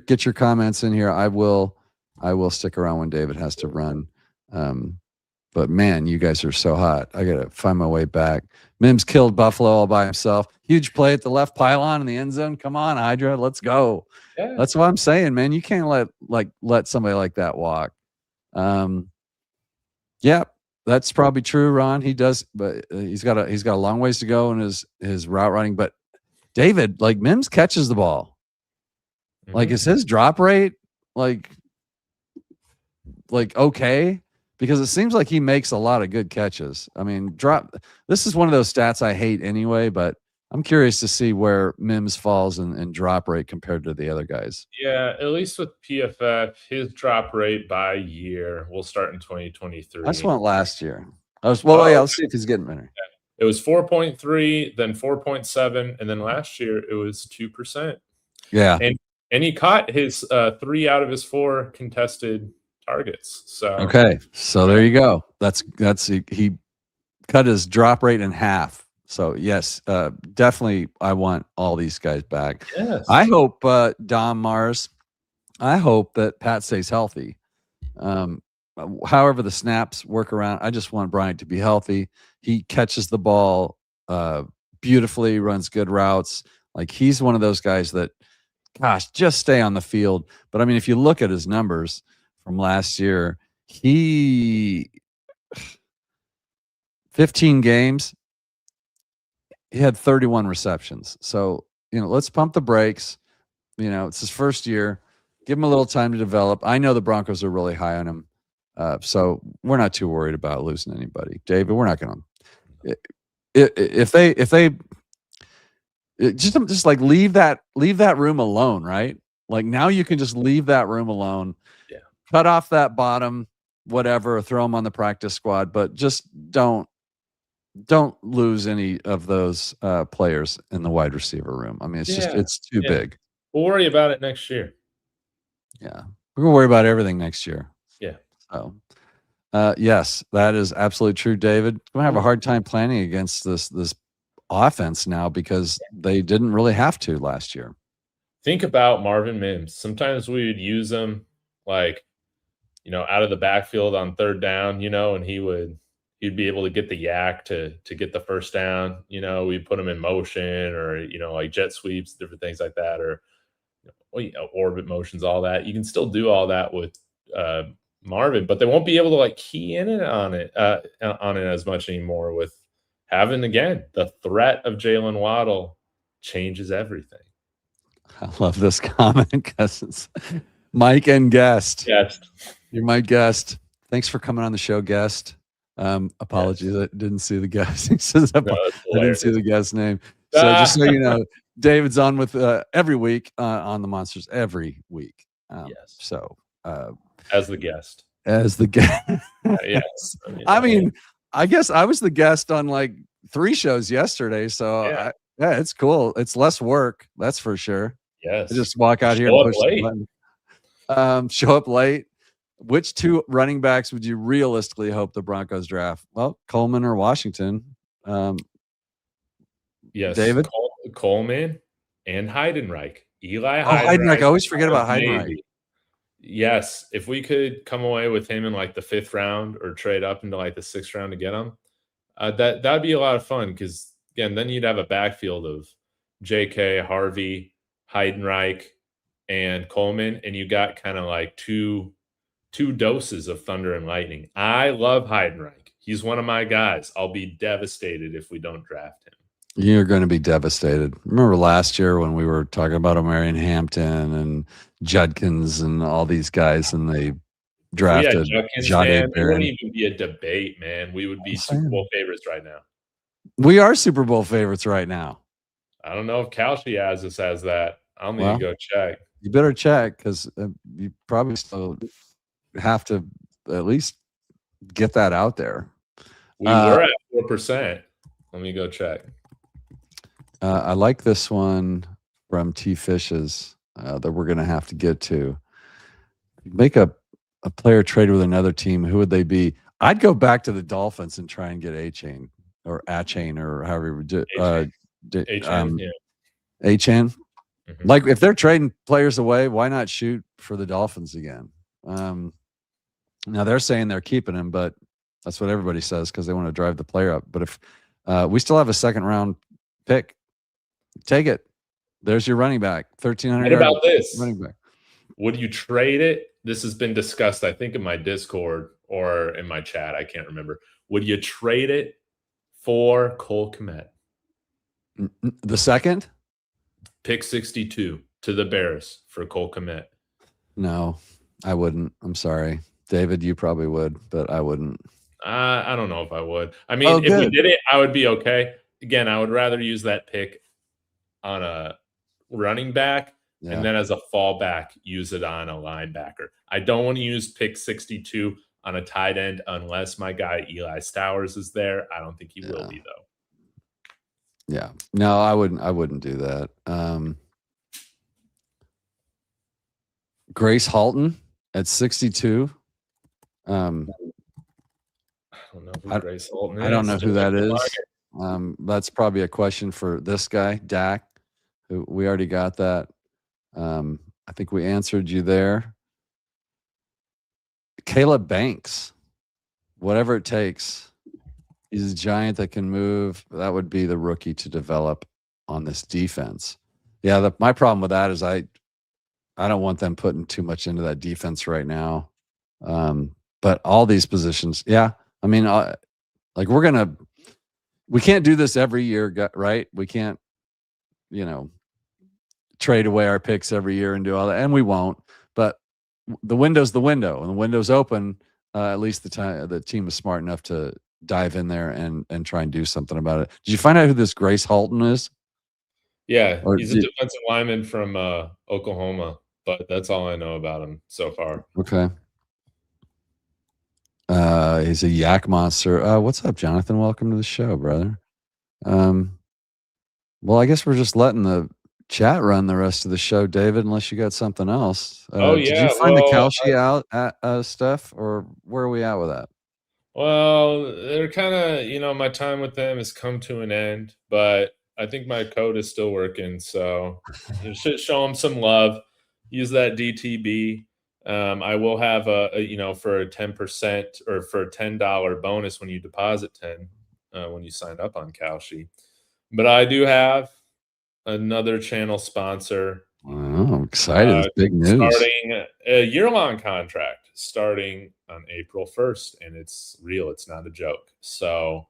get your comments in here. I will stick around when David has to run. But man, you guys are so hot. I got to find my way back. Mims killed Buffalo all by himself. Huge play at the left pylon in the end zone. Come on, Hydra, let's go. Yeah. That's what I'm saying, man. You can't let somebody like that walk. Yeah, that's probably true, Ron. He does, but he's got a long ways to go in his route running. But David, like, Mims catches the ball. Mm-hmm. Like, is his drop rate like okay? because it seems like he makes a lot of good catches. I mean, this is one of those stats I hate anyway, but I'm curious to see where Mims falls in drop rate compared to the other guys. Yeah, at least with PFF, his drop rate by year will start in 2023. I just want last year. Let's see if he's getting better. It was 4.3, then 4.7, and then last year it was 2%. Yeah. And he caught his 3 out of his 4 contested targets. So okay, so there you go. That's he cut his drop rate in half. So yes, definitely, I want all these guys back. Yes. I hope Dom Mars. I hope that Pat stays healthy. However the snaps work around, I just want Bryant to be healthy. He catches the ball beautifully, runs good routes. Like, he's one of those guys that, gosh, just stay on the field. But I mean, if you look at his numbers from last year, 15 games, he had 31 receptions. So, let's pump the brakes. It's his first year. Give him a little time to develop. I know the Broncos are really high on him. So we're not too worried about losing anybody. David, we're not going to. If they just like leave that room alone, right? Like, now you can just leave that room alone. Yeah. Cut off that bottom, whatever, throw them on the practice squad, but just don't lose any of those players in the wide receiver room. I mean, it's too big. We'll worry about it next year. Yeah. We're going to worry about everything next year. Yeah. So, yes, that is absolutely true, David. We're going to have a hard time planning against this offense now because they didn't really have to last year. Think about Marvin Mims. Sometimes we would use him like, out of the backfield on third down, and he'd be able to get the yak to get the first down. We'd put him in motion or, like jet sweeps, different things like that, or orbit motions, all that. You can still do all that with Marvin, but they won't be able to like key in on it as much anymore with having, again, the threat of Jaylen Waddle changes everything. I love this comment because it's Mike and guest. Yes. You're my guest. Thanks for coming on the show, guest. Apologies, I didn't see the guest. He says, I didn't see the guest name. So just so you know, David's on with every week on the Monsters every week. Yes. So as the guest. Yes. I mean, I guess I was the guest on like 3 shows yesterday. So yeah, it's cool. It's less work, that's for sure. Yes. I just walk out here and push the button. Show up late. Which 2 running backs would you realistically hope the Broncos draft? Well, Coleman or Washington. Yes, David? Coleman and Heidenreich. Heidenreich. I always forget about Heidenreich. Yes, if we could come away with him in like the 5th round or trade up into like the 6th round to get him, that'd be a lot of fun because, again, then you'd have a backfield of J.K., Harvey, Heidenreich, and Coleman, and you got kind of like two doses of thunder and lightning. I love Heidenreich. He's one of my guys. I'll be devastated if we don't draft him. You're going to be devastated. Remember last year when we were talking about Omarion Hampton and Judkins and all these guys, and they drafted Judkins, it wouldn't even be a debate, man. We would be Super Bowl favorites right now. We are Super Bowl favorites right now. I don't know if Kalshi has that. I'll need to go check. You better check because you probably still have to at least get that out there. We were at 4%. Let me go check. I like this one from T Fishes that we're going to have to get to. Make a player trade with another team. Who would they be? I'd go back to the Dolphins and try and get A-Chain or A-Chain or however you would do A-Chain. Mm-hmm. Like, if they're trading players away, why not shoot for the Dolphins again? Now they're saying they're keeping him, but that's what everybody says because they want to drive the player up. But if we still have a 2nd round pick, take it. There's your running back. 1,300. What about this running back? Would you trade it? This has been discussed, I think, in my Discord or in my chat. I can't remember. Would you trade it for Cole Kmet? The 2nd? Pick 62 to the Bears for Cole Kmet. No, I wouldn't. I'm sorry. David, you probably would, but I wouldn't. I don't know if I would. I mean, if we did it, I would be okay. Again, I would rather use that pick on a running back and then as a fallback, use it on a linebacker. I don't want to use pick 62 on a tight end unless my guy Eli Stowers is there. I don't think he will be, though. Yeah. No, I wouldn't do that. Grace Halton at 62. I don't know who Grace Halton is. I don't know who that is. That's probably a question for this guy, Dak. Who we already got that. I think we answered you there. Caleb Banks, whatever it takes. He's a giant that can move. That would be the rookie to develop on this defense. Yeah, my problem with that is I don't want them putting too much into that defense right now. But all these positions, yeah. I mean, like we can't do this every year, right? We can't, trade away our picks every year and do all that, and we won't. But the window's the window, and the window's open. At least the team is smart enough to dive in there and try and do something about it. Did you find out who this Grace Halton is? Yeah, he's a defensive lineman from Oklahoma, but that's all I know about him so far. Okay. He's a yak monster. What's up, Jonathan? Welcome to the show, brother. Well, I guess we're just letting the chat run the rest of the show, David, unless you got something else. Did you find the Kalshi out at stuff, or where are we at with that? Well, they're kind of, my time with them has come to an end, but I think my code is still working. So you should show them some love. Use that DTB. I will have for a 10% or for a $10 bonus when you deposit 10 when you sign up on Kalshi. But I do have another channel sponsor. Oh, I'm excited. It's big news. Starting a year-long contract starting on April 1st, and it's real. It's not a joke. So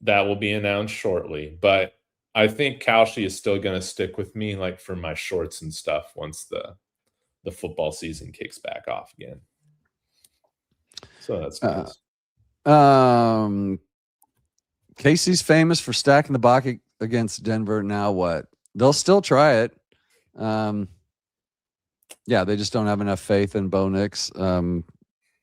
that will be announced shortly. But I think Kalshi is still going to stick with me, like for my shorts and stuff, once the football season kicks back off again. So that's nice. Casey's famous for stacking the box against Denver. Now what? They'll still try it. Yeah, they just don't have enough faith in Bo Nix.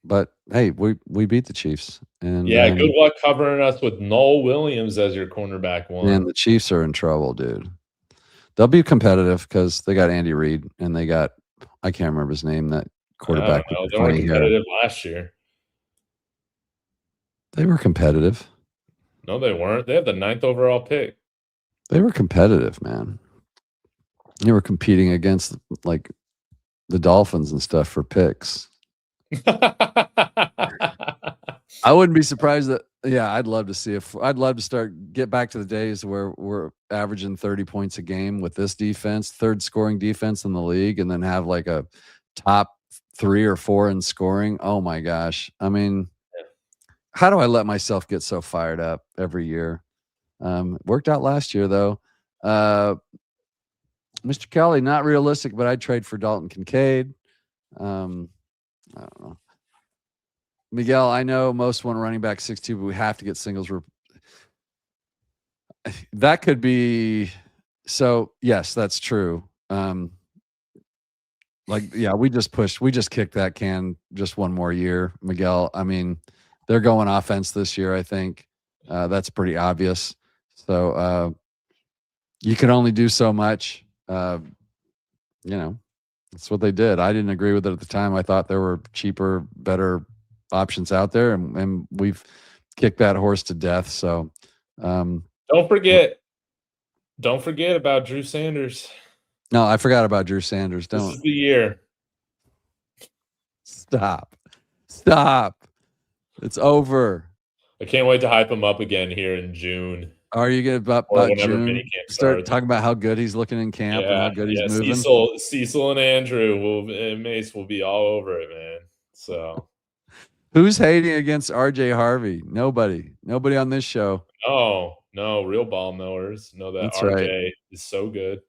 But hey, we beat the Chiefs. And good luck covering us with Noel Williams as your cornerback one. And the Chiefs are in trouble, dude. They'll be competitive because they got Andy Reid and they got, I can't remember his name, that quarterback. They were competitive last year. They were competitive. No, they weren't. They have the 9th overall pick. They were competitive, man. They were competing against like the Dolphins and stuff for picks. I wouldn't be surprised that. Yeah, I'd love to see I'd love to get back to the days where we're averaging 30 points a game with this defense, third scoring defense in the league, and then have like a top 3 or 4 in scoring. Oh my gosh. I mean, how do I let myself get so fired up every year? Worked out last year though. Mr. Kelly, not realistic, but I'd trade for Dalton Kincaid. I don't know. Miguel, I know most want running back 6'2", but we have to get singles. That could be so. Yes, that's true. We just kicked that can just one more year, Miguel. I mean, they're going offense this year. I think that's pretty obvious. So you can only do so much. That's what they did. I didn't agree with it at the time. I thought there were cheaper, better options out there, and we've kicked that horse to death. So don't forget about Drew Sanders. No, I forgot about Drew Sanders. This is the year. Stop. It's over. I can't wait to hype him up again here in June. Are you going to about June start talking about how good he's looking in camp and how good he's moving? Cecil and Andrew and Mace will be all over it, man. So who's hating against RJ Harvey? Nobody on this show. No, real ball knowers know that that's RJ is so good.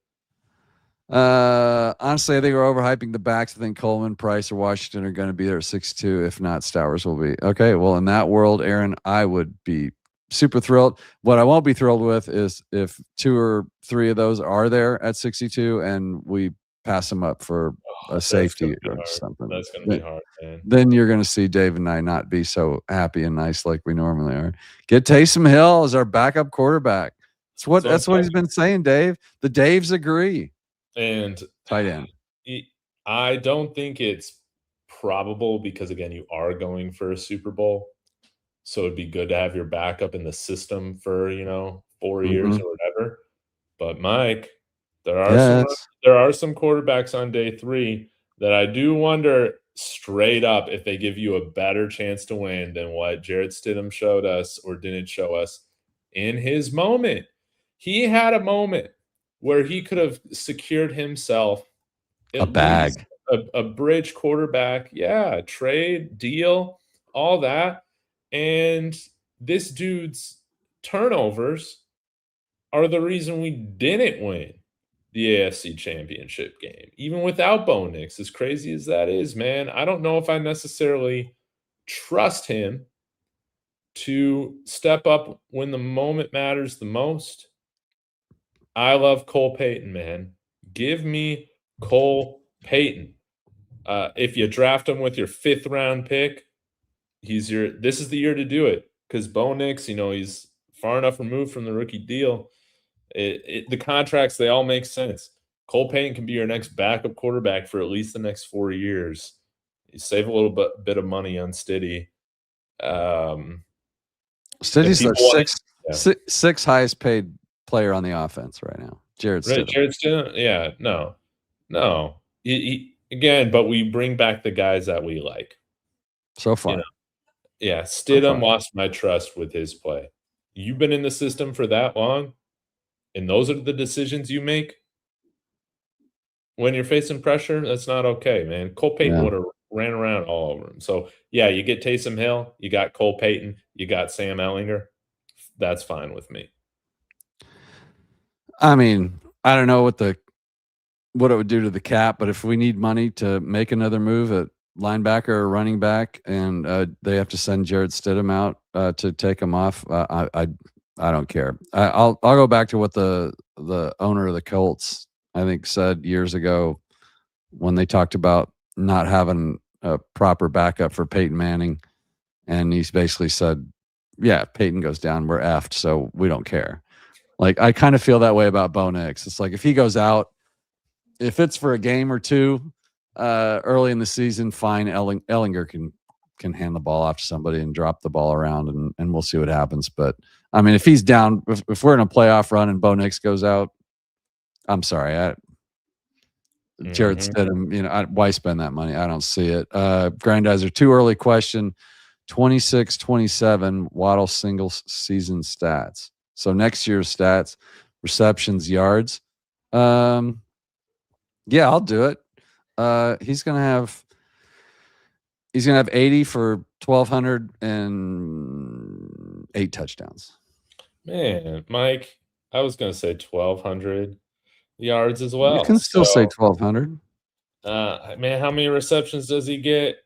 Honestly, I think we're overhyping the backs. I think Coleman, Price, or Washington are going to be there at 6'2". If not, Stowers will be. Okay, well, in that world, Aaron, I would be super thrilled. What I won't be thrilled with is if 2 or 3 of those are there at 62 and we pass them up for a safety or something. That's going to be hard, man. Then you're going to see Dave and I not be so happy and nice like we normally are. Get Taysom Hill as our backup quarterback. That's what he's been saying, Dave. The Daves agree. And tight end. I don't think it's probable because, again, you are going for a Super Bowl. So it'd be good to have your backup in the system for, 4 years or whatever. But Mike, there are some quarterbacks on day 3 that I do wonder straight up if they give you a better chance to win than what Jarrett Stidham showed us or didn't show us in his moment. He had a moment where he could have secured himself a bag, a bridge quarterback, trade, deal, all that. And this dude's turnovers are the reason we didn't win the AFC Championship game, even without Bo Nix. As crazy as that is, man, I don't know if I necessarily trust him to step up when the moment matters the most. I love Cole Payton, man. Give me Cole Payton. If you draft him with your 5th round pick, this is the year to do it, because Bo Nix, he's far enough removed from the rookie deal. The contracts, they all make sense. Cole Payton can be your next backup quarterback for at least the next 4 years. You save a little bit of money on Stiddy. Stiddy's the sixth highest paid player on the offense right now. Jarrett Stidham. Yeah, no. Again, but we bring back the guys that we like. So far. Yeah, Stidham lost my trust with his play. You've been in the system for that long, and those are the decisions you make when you're facing pressure. That's not okay, man. Cole Payton would have ran around all over him. So, you get Taysom Hill, you got Cole Payton, you got Sam Ehlinger. That's fine with me. I mean, I don't know what it would do to the cap, but if we need money to make another move at linebacker or running back, and they have to send Jarrett Stidham out to take him off, I don't care. I'll go back to what the owner of the Colts, I think, said years ago when they talked about not having a proper backup for Peyton Manning, and he's basically said, Peyton goes down, we're effed, so we don't care. Like, I kind of feel that way about Bo Nix. It's like, if he goes out, if it's for a game or two early in the season, fine. Ehlinger can hand the ball off to somebody and drop the ball around, and we'll see what happens. But I mean, if he's down, if we're in a playoff run and Bo Nix goes out, I'm sorry, Jarrett Stidham, why spend that money? I don't see it. Grandizer, too early question. 26-27 Waddle single season stats. So next year's stats, receptions, yards. I'll do it. He's gonna have 80 for 1,200 and 8 touchdowns. Man, Mike, I was gonna say 1,200 yards as well. You can still say 1,200. Man, how many receptions does he get?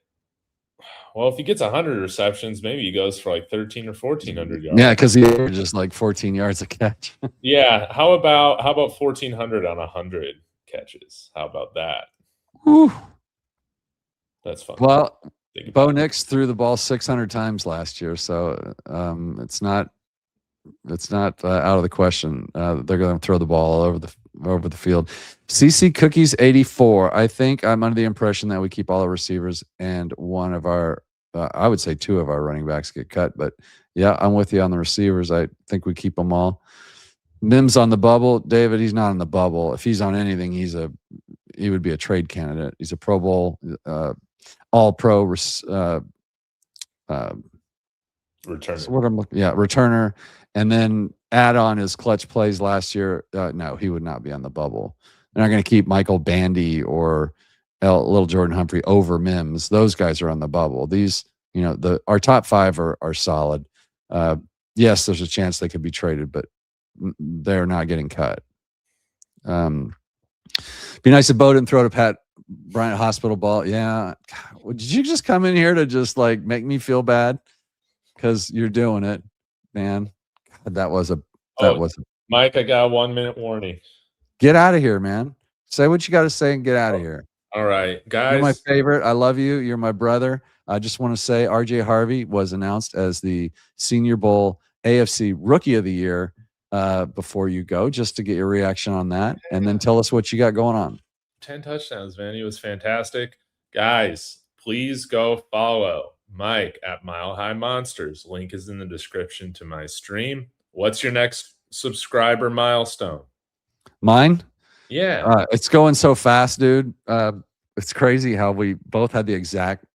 Well, if he gets 100 receptions, maybe he goes for like 1,300 or 1,400 yards. Yeah, because he averages like 14 yards a catch. Yeah. How about 1,400 on 100 catches? How about that? Whew. That's fun. Well, Bo Nix threw the ball 600 times last year, so it's not out of the question. They're going to throw the ball all over the field. CC Cookies 84. I think I'm under the impression that we keep all our receivers and one of our, I would say 2 of our running backs get cut. But yeah, I'm with you on the receivers. I think we keep them all. Mims on the bubble. David, he's not on the bubble. If he's on anything, he would be a trade candidate. He's a Pro Bowl, All Pro returner. Returner. And then add on his clutch plays last year. No, he would not be on the bubble. They're not going to keep Michael Bandy or little Jordan Humphrey over Mims. Those guys are on the bubble. These, our top 5 are solid. Yes, there's a chance they could be traded, but they're not getting cut. Be nice if Bo didn't throw to Pat Bryant hospital ball. Yeah. God, did you just come in here to just like make me feel bad? Because you're doing it, man. God, that was Mike, I got a 1 minute warning. Get out of here, man. Say what you got to say and get out of here. All right, guys. You're my favorite. I love you. You're my brother. I just want to say RJ Harvey was announced as the Senior Bowl AFC Rookie of the Year before you go, just to get your reaction on that. And then tell us what you got going on. 10 touchdowns, man. He was fantastic. Guys, please go follow Mike at Mile High Monsters. Link is in the description to my stream. What's your next subscriber milestone? Mine? Yeah. It's going so fast, dude. It's crazy how we both had the exact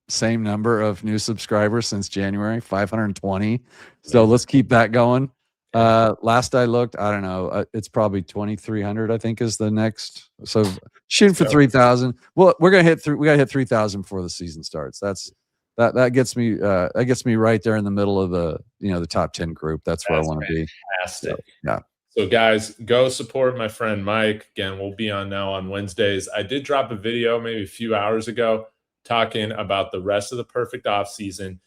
same number of new subscribers since January, 520. So let's keep that going. Last I looked, I don't know. It's probably 2,300. I think is the next. So shooting for 3,000. Well, we gotta hit 3,000 before the season starts. That gets me. That gets me right there in the middle of the top 10 group. That's where I want to be. Fantastic. So, yeah. So guys, go support my friend Mike. Again, we'll be on now on Wednesdays. I did drop a video maybe a few hours ago talking about the rest of the perfect offseason,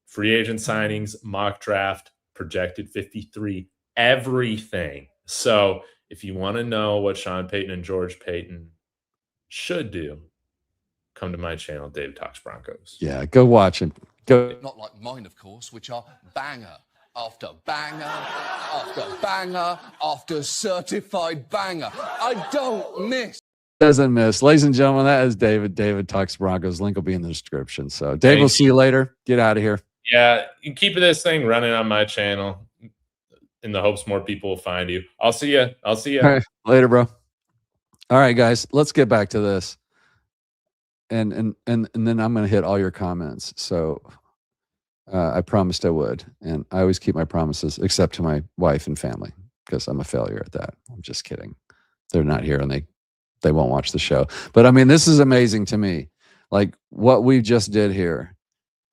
free agent signings, mock draft, projected 53, everything. So if you want to know what Sean Payton and George Payton should do, come to my channel, Dave Talks Broncos. Yeah, go watch it. Go. Not like mine, of course, which are banger after banger after banger after certified banger. I don't miss. Doesn't miss. Ladies and gentlemen, that is David. David Talks Broncos. Link will be in the description. So Dave, we'll see you later. Get out of here. Yeah, you keep this thing running on my channel in the hopes more people will find you. I'll see you. All right, later, bro. All right, guys, let's get back to this. And then I'm going to hit all your comments. So I promised I would. And I always keep my promises, except to my wife and family, because I'm a failure at that. I'm just kidding. They're not here and they won't watch the show. But I mean, this is amazing to me. Like what we just did here,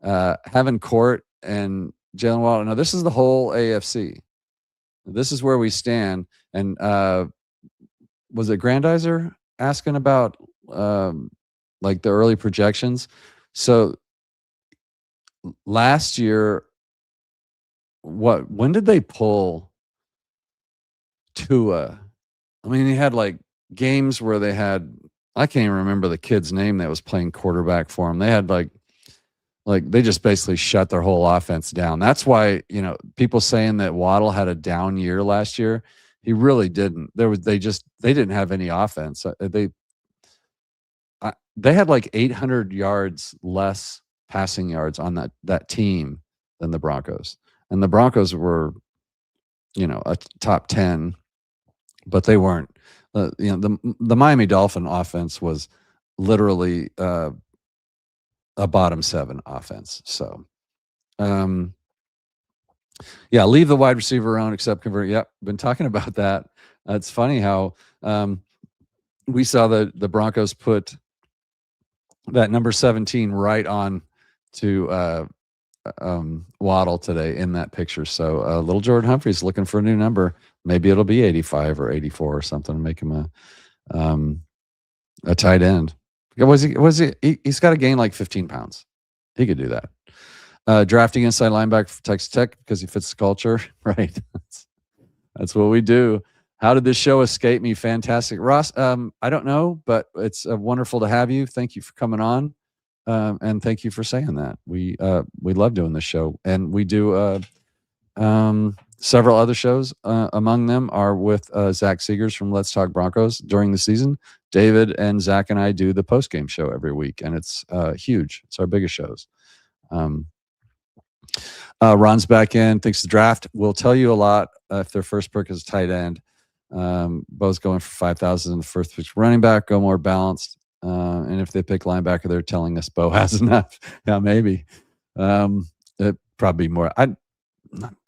having Court and Jaylen Waddle. Now, this is the whole AFC. This is where we stand. And was it Grandizer asking about like the early projections? So last year, when did they pull Tua? I mean, he had like games where they had, I can't even remember the kid's name that was playing quarterback for him. They had like they just basically shut their whole offense down. That's why, people saying that Waddle had a down year last year. He really didn't. They didn't have any offense. They had like 800 yards less passing yards on that team than the Broncos. And the Broncos were, a top 10, but they weren't. The Miami Dolphin offense was literally a bottom 7 offense. So, leave the wide receiver around except convert. Yep, been talking about that. It's funny how we saw the Broncos put that number 17 right on to Waddle today in that picture. So little Jordan Humphrey's looking for a new number. Maybe it'll be 85 or 84 or something to make him a tight end. He's got to gain like 15 pounds. He could do that. Drafting inside linebacker for Texas Tech because he fits the culture. Right. That's what we do. How did this show escape me? Fantastic. Ross, I don't know, but it's wonderful to have you. Thank you for coming on. And thank you for saying that. We love doing this show. And we do several other shows. Among them are with Zach Seegers from Let's Talk Broncos during the season. David and Zach and I do the post-game show every week, and it's huge. It's our biggest shows. Ron's back in, thinks the draft will tell you a lot if their first pick is tight end. Bo's going for 5,000 in the first pitch running back, go more balanced. And if they pick linebacker, they're telling us Bo has enough. Yeah, maybe. It probably more.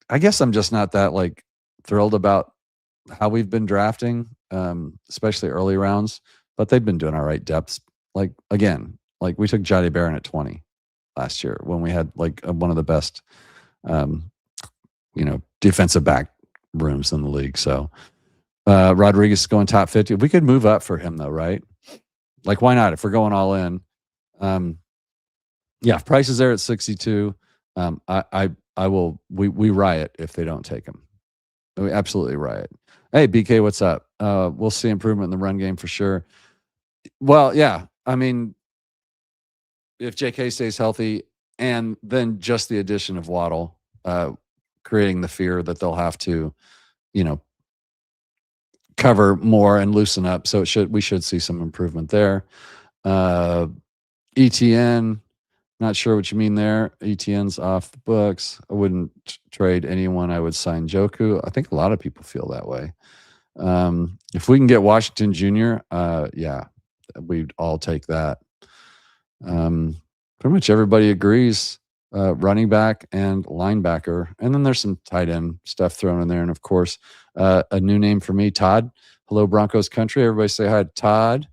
I guess I'm just not that like thrilled about how we've been drafting, especially early rounds. But they've been doing all right depths. Like again, like we took Jody Barron at 20 last year when we had like one of the best, defensive back rooms in the league. So Rodriguez is going top 50. We could move up for him though, right? Like, why not? If we're going all in, yeah, price is there at 62. I will. We riot if they don't take him. We absolutely riot. Hey, BK, what's up? We'll see improvement in the run game for sure. Well, yeah. I mean, if JK stays healthy, and then just the addition of Waddle, creating the fear that they'll have to, cover more and loosen up. So we should see some improvement there. ETN, not sure what you mean there. ETN's off the books. I wouldn't trade anyone. I would sign Joku. I think a lot of people feel that way. If we can get Washington Jr., yeah, we'd all take that. Pretty much everybody agrees. Running back and linebacker. And then there's some tight end stuff thrown in there. And of course, a new name for me, Todd. Hello, Broncos country. Everybody say hi to Todd.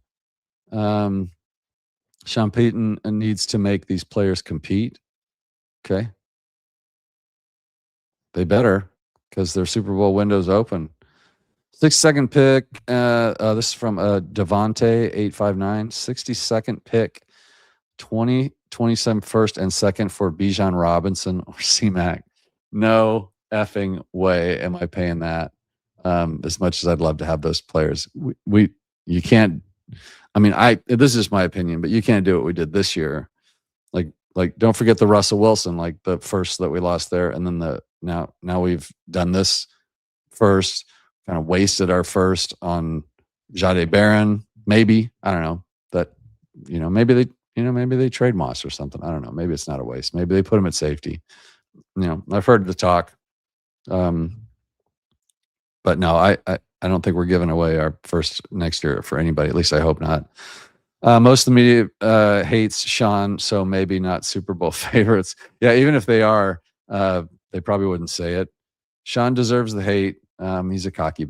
Sean Payton needs to make these players compete. Okay. They better, because their Super Bowl window's open. 6-second pick. This is from Devontae 859. 62nd pick. 27 first and second for Bijan Robinson or C-Mac. No effing way am I paying that. As much as I'd love to have those players. You can't, I mean, this is my opinion, but you can't do what we did this year. Like don't forget the Russell Wilson, like the first that we lost there. And then now we've done this first, kind of wasted our first on Jade Barron. Maybe, I don't know, that, maybe they trade Moss or something. I don't know. Maybe it's not a waste. Maybe they put him at safety. I've heard the talk. But no, I don't think we're giving away our first next year for anybody. At least I hope not. Most of the media hates Sean, so maybe not Super Bowl favorites. Yeah, even if they are, they probably wouldn't say it. Sean deserves the hate. He's a cocky,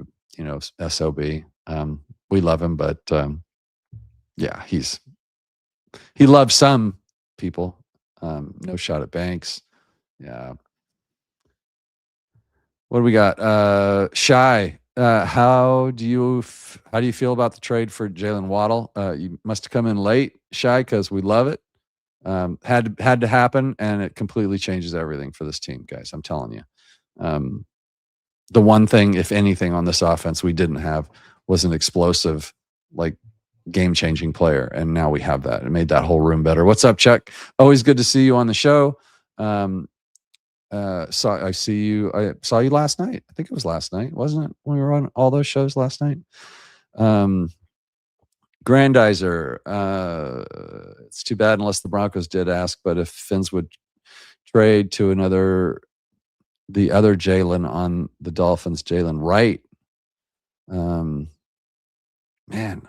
SOB. We love him, but yeah, he loves some people. No shot at Banks. Yeah. What do we got? Shy. How do you feel about the trade for Jaylen Waddle? You must have come in late, Shy, because we love it. Had to happen, and it completely changes everything for this team, guys. I'm telling you. The one thing, if anything, on this offense we didn't have was an explosive, like, game-changing player, and now we have that. It made that whole room better. What's up, Chuck? Always good to see you on the show. I saw you last night. I think it was last night, wasn't it? When we were on all those shows last night. Grandizer. It's too bad unless the Broncos did ask, but if Fins would trade to the other Jaylen on the Dolphins, Jaylen Wright. Man,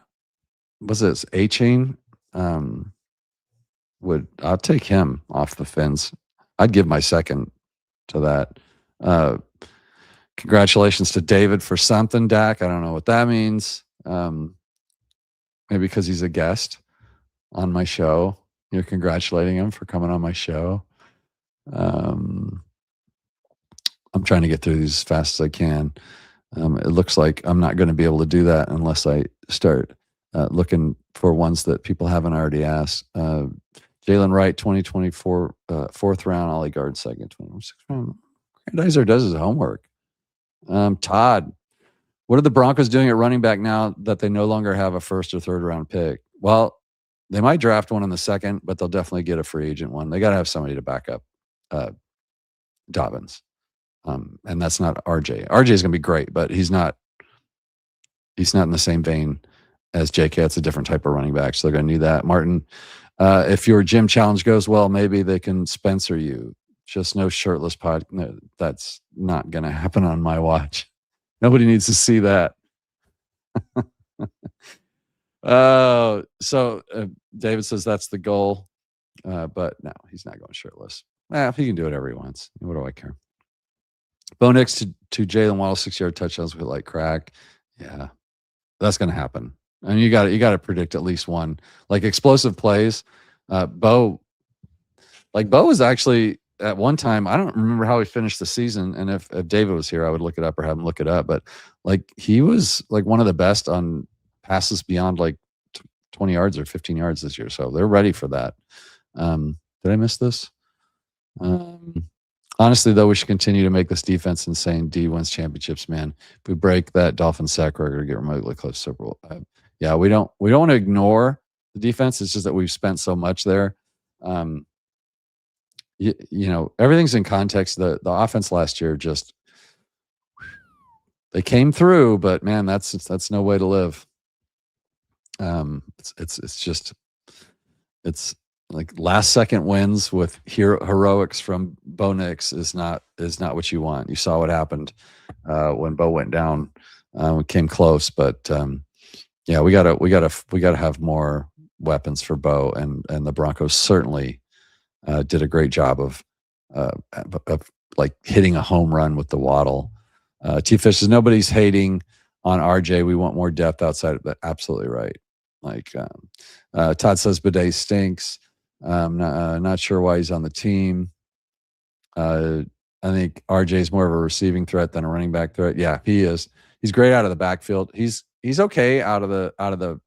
was it A-Chain? I'll take him off the Fins. I'd give my second to that. Congratulations to David for something, Dak. I don't know what that means. Maybe because he's a guest on my show. You're congratulating him for coming on my show. I'm trying to get through these as fast as I can. It looks like I'm not going to be able to do that unless I start looking for ones that people haven't already asked. Jaylen Wright, 2024, fourth round, Ollie Guard, second, 26th round. Grandizer does his homework. Todd, what are the Broncos doing at running back now that they no longer have a first or third round pick? Well, they might draft one in the second, but they'll definitely get a free agent one. They got to have somebody to back up Dobbins. And that's not RJ. RJ is going to be great, but he's not in the same vein as JK. It's a different type of running back, so they're going to need that. Martin, if your gym challenge goes well, maybe they can sponsor you. Just no shirtless pod. No, that's not going to happen on my watch. Nobody needs to see that. So David says that's the goal, but no, he's not going shirtless. He can do whatever he wants. What do I care? Bo Nix to Jaylen Waddle, 6-yard touchdowns with like crack. Yeah, that's going to happen. And you got to predict at least one, like explosive plays. Bo is actually at one time, I don't remember how he finished the season. And if David was here, I would look it up or have him look it up. But like he was like one of the best on passes beyond like 20 yards or 15 yards this year. So they're ready for that. Did I miss this? Honestly, though, we should continue to make this defense insane. D wins championships, man. If we break that Dolphins sack record or get remotely close to Super Bowl. Yeah, we don't want to ignore the defense. It's just that we've spent so much there. You know, everything's in context. The offense last year just they came through, but man, that's no way to live. It's like last second wins with heroics from Bo Nix is not what you want. You saw what happened when Bo went down. We came close, but yeah, we gotta have more weapons for Bo, and the Broncos certainly did a great job of like hitting a home run with the Waddle. T Fish says nobody's hating on RJ. We want more depth outside of that. Absolutely right. Like Todd says, Bidet stinks. Not sure why he's on the team. I think RJ is more of a receiving threat than a running back threat. Yeah, he is. He's great out of the backfield. He's okay out of the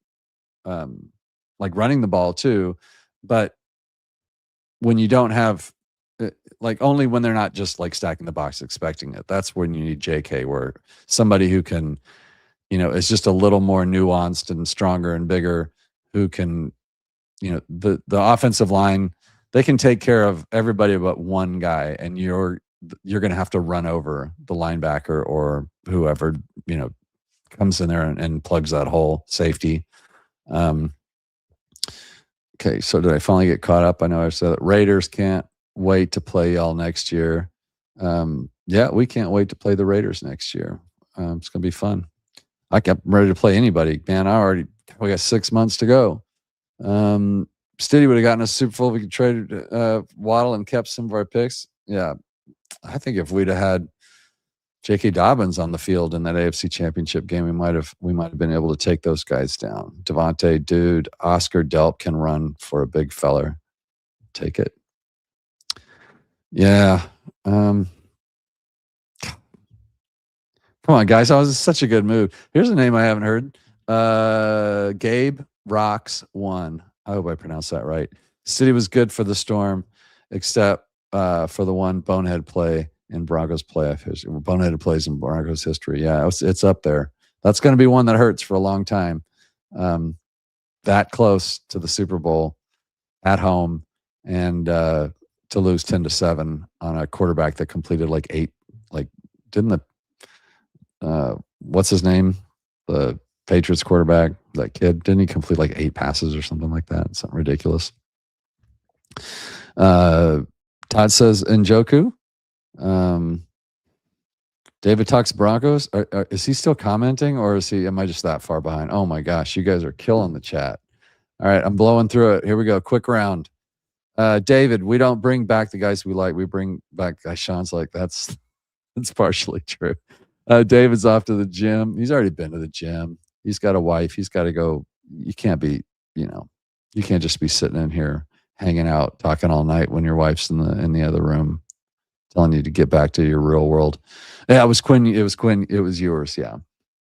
like running the ball too, but when you don't have like only when they're not just like stacking the box expecting it, that's when you need JK, where somebody who can, you know, is just a little more nuanced and stronger and bigger, who can, you know, the offensive line, they can take care of everybody but one guy, and you're going to have to run over the linebacker or whoever, you know, comes in there and plugs that hole, safety. Okay, so did I finally get caught up? I know I said that Raiders can't wait to play y'all next year. Yeah, we can't wait to play the Raiders next year. It's going to be fun. I'm ready to play anybody. Man, we got 6 months to go. Stiddy would have gotten us Super Bowl if we could trade Waddle and kept some of our picks. Yeah, I think if we'd have had J.K. Dobbins on the field in that AFC Championship game, we might have been able to take those guys down. Devontae, dude, Oscar Delp can run for a big feller. Take it. Yeah. Come on, guys. I was in such a good mood. Here's a name I haven't heard. Gabe Rocks 1. I hope I pronounced that right. City was good for the Storm, except for the one bonehead play in Broncos playoff history. Boneheaded plays in Broncos history. Yeah, it's up there. That's going to be one that hurts for a long time. That close to the Super Bowl at home, and to lose 10-7 on a quarterback that completed like 8. Like, didn't the what's his name? The Patriots quarterback, that kid, didn't he complete like 8 passes or something like that? Something ridiculous. Todd says Njoku. David Talks Broncos. Is he still commenting, or am I just that far behind? Oh my gosh, you guys are killing the chat. All right, I'm blowing through it. Here we go. Quick round. David, we don't bring back the guys we like. We bring back guys Sean's like. That's partially true. David's off to the gym. He's already been to the gym. He's got a wife. He's got to go. You can't be, you can't just be sitting in here hanging out, talking all night when your wife's in the other room telling you to get back to your real world. Yeah, it was Quinn. It was yours. Yeah.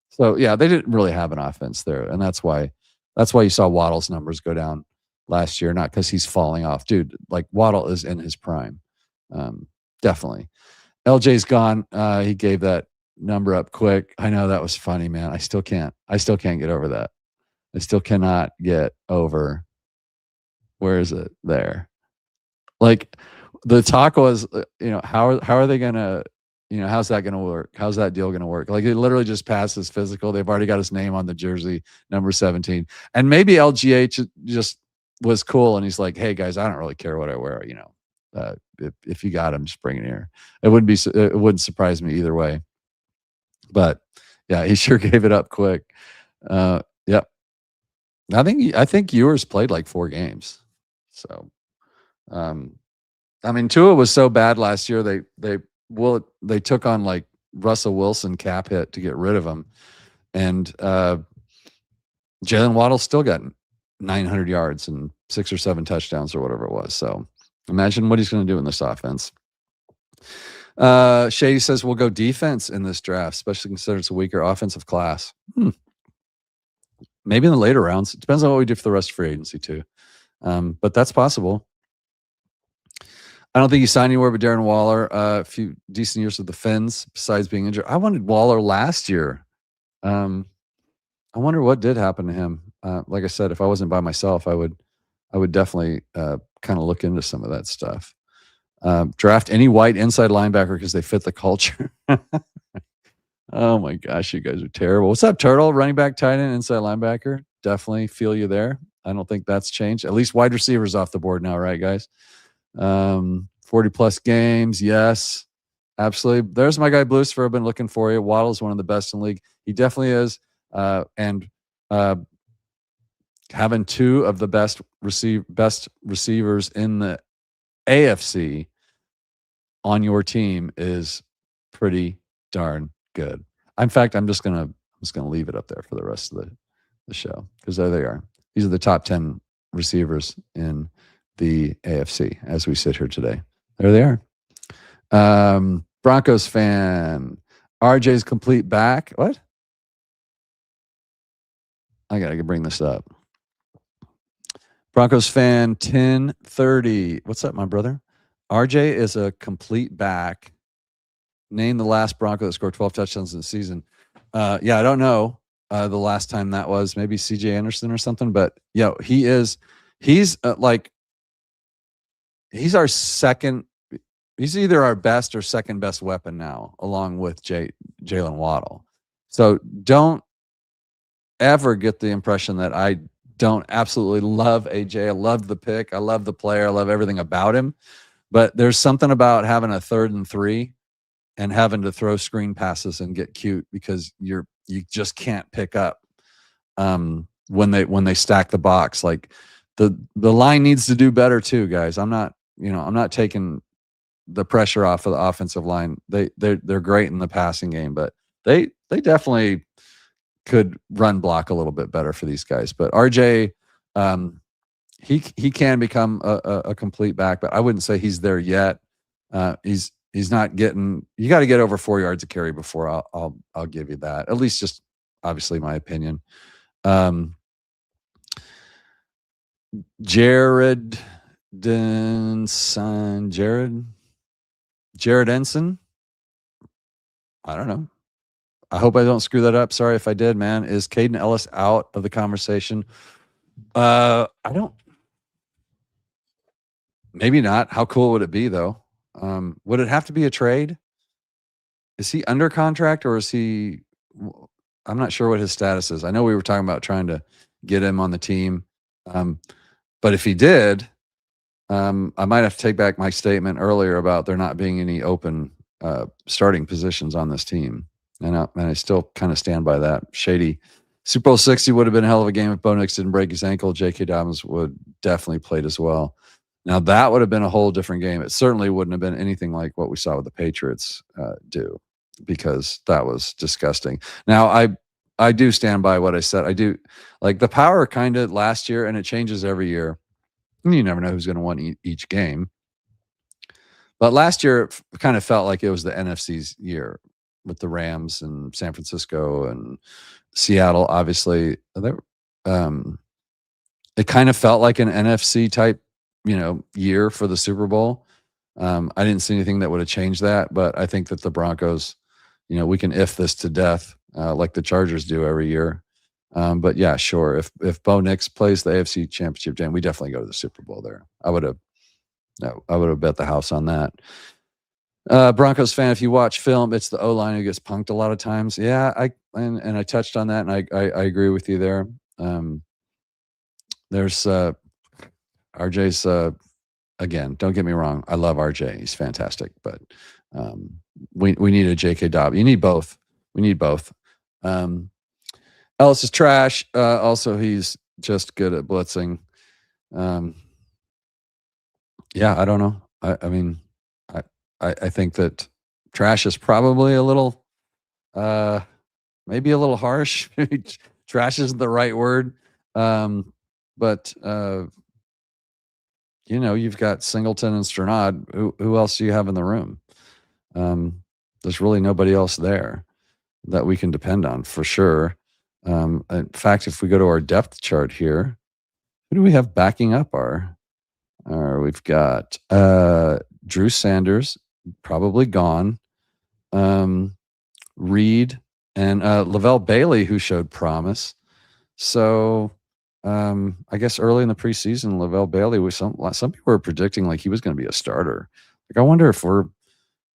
So yeah, they didn't really have an offense there. And that's why you saw Waddle's numbers go down last year, not because he's falling off. Dude, like Waddle is in his prime. Definitely. LJ's gone. He gave that number up quick. I know, that was funny, man. I still can't get over that. I still cannot get over. Where is it? There. Like, the talk was, how are they gonna, how's that gonna work? How's that deal gonna work? Like, it literally just passed his physical. They've already got his name on the jersey, number 17. And maybe LGH just was cool, and he's like, hey guys, I don't really care what I wear. If you got him, just bring it here. It wouldn't surprise me either way. But yeah, he sure gave it up quick. Yep. I think yours played like 4 games. So, I mean, Tua was so bad last year. They took on like Russell Wilson cap hit to get rid of him, and Jaylen Waddle still got 900 yards and 6 or 7 touchdowns or whatever it was. So Imagine what he's going to do in this offense. Shady says we'll go defense in this draft, especially considering it's a weaker offensive class. Maybe in the later rounds. It depends on what we do for the rest of free agency too. But that's possible. I don't think he signed anywhere but Darren Waller. A few decent years with the Fins besides being injured. I wanted Waller last year. I wonder what did happen to him. Like I said, if I wasn't by myself, I would definitely kind of look into some of that stuff. Draft any white inside linebacker because they fit the culture. Oh my gosh, you guys are terrible. What's up, Turtle? Running back, tight end, inside linebacker. Definitely feel you there. I don't think that's changed. At least wide receivers off the board now, right, guys? 40 plus games. Yes, absolutely. There's my guy Blues. I've been looking for you. Waddle's one of the best in the league. He definitely is. And having two of the best receivers in the AFC on your team is pretty darn good. In fact, I'm just gonna leave it up there for the rest of the show because there they are. These are the top 10 receivers in the AFC as we sit here today. There they are. Broncos fan, RJ's complete back. What? I gotta bring this up. Broncos fan 1030. What's up, my brother? RJ is a complete back. Name the last Bronco that scored 12 touchdowns in the season. Yeah, I don't know the last time that was. Maybe CJ Anderson or something. But yeah, he's our second. He's either our best or second best weapon now, along with Jaylen Waddle. So don't ever get the impression that I don't absolutely love AJ. I love the pick. I love the player. I love everything about him. But there's something about having a 3rd and 3 and having to throw screen passes and get cute because you just can't pick up when they stack the box. Like the line needs to do better too, guys. I'm not taking the pressure off of the offensive line. They're great in the passing game, but they definitely could run block a little bit better for these guys. But RJ, he can become a complete back, but I wouldn't say he's there yet. He's not getting. You got to get over 4 yards of carry before I'll give you that. At least, just obviously my opinion. Jared Ensign. I don't know. I hope I don't screw that up. Sorry if I did, man. Is Caden Ellis out of the conversation? I don't. Maybe not. How cool would it be, though? Would it have to be a trade? Is he under contract or is he? I'm not sure what his status is. I know we were talking about trying to get him on the team. But if he did, I might have to take back my statement earlier about there not being any open starting positions on this team. And I still kind of stand by that. Shady. Super Bowl 60 would have been a hell of a game if Bo Nix didn't break his ankle. J.K. Dobbins would definitely played as well. Now, that would have been a whole different game. It certainly wouldn't have been anything like what we saw with the Patriots do, because that was disgusting. Now, I do stand by what I said. I do like the power kind of last year, and it changes every year. You never know who's going to win each game. But last year, it kind of felt like it was the NFC's year with the Rams and San Francisco and Seattle. Obviously, it kind of felt like an NFC type, year for the Super Bowl. I didn't see anything that would have changed that, but I think that the Broncos, we can if this to death, like the Chargers do every year. But yeah, sure. If Bo Nix plays the AFC Championship game, we definitely go to the Super Bowl there. I would have bet the house on that. Broncos fan, if you watch film, it's the O-line who gets punked a lot of times. Yeah, I touched on that, and I agree with you there. There's RJ's again, don't get me wrong, I love RJ. He's fantastic, but we need a J.K. Dobbins. You need both. We need both. Ellis is trash. Also, he's just good at blitzing. Yeah, I don't know. I mean, I think that trash is probably a little, maybe a little harsh. Trash isn't the right word. But you know, you've got Singleton and Strnad. Who else do you have in the room? There's really nobody else there that we can depend on for sure. In fact, if we go to our depth chart here, who do we have backing up we've got Drew Sanders, probably gone. Reed and Lavelle Bailey, who showed promise. So I guess early in the preseason, Lavelle Bailey was some people were predicting like he was going to be a starter. Like I wonder if are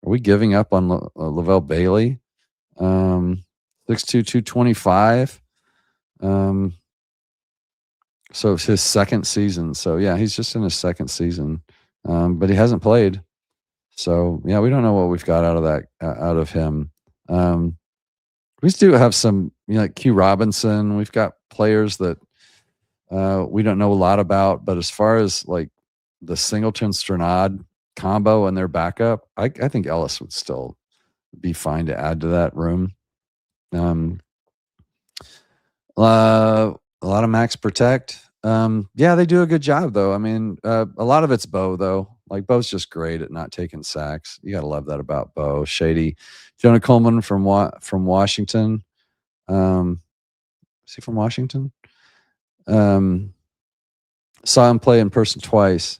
we giving up on Lavelle Bailey? 6'2", 225. So it's his second season. So yeah, he's just in his second season, but he hasn't played. So yeah, we don't know what we've got out of him. We do have some, you know, like Q Robinson. We've got players that we don't know a lot about, but as far as like the Singleton Strnad combo and their backup, I think Ellis would still be fine to add to that room. A lot of max protect. Yeah, they do a good job though. I mean, a lot of it's Bo though. Like Bo's just great at not taking sacks. You gotta love that about Bo. Shady, Jonah Coleman from Washington. Is he from Washington? Saw him play in person twice.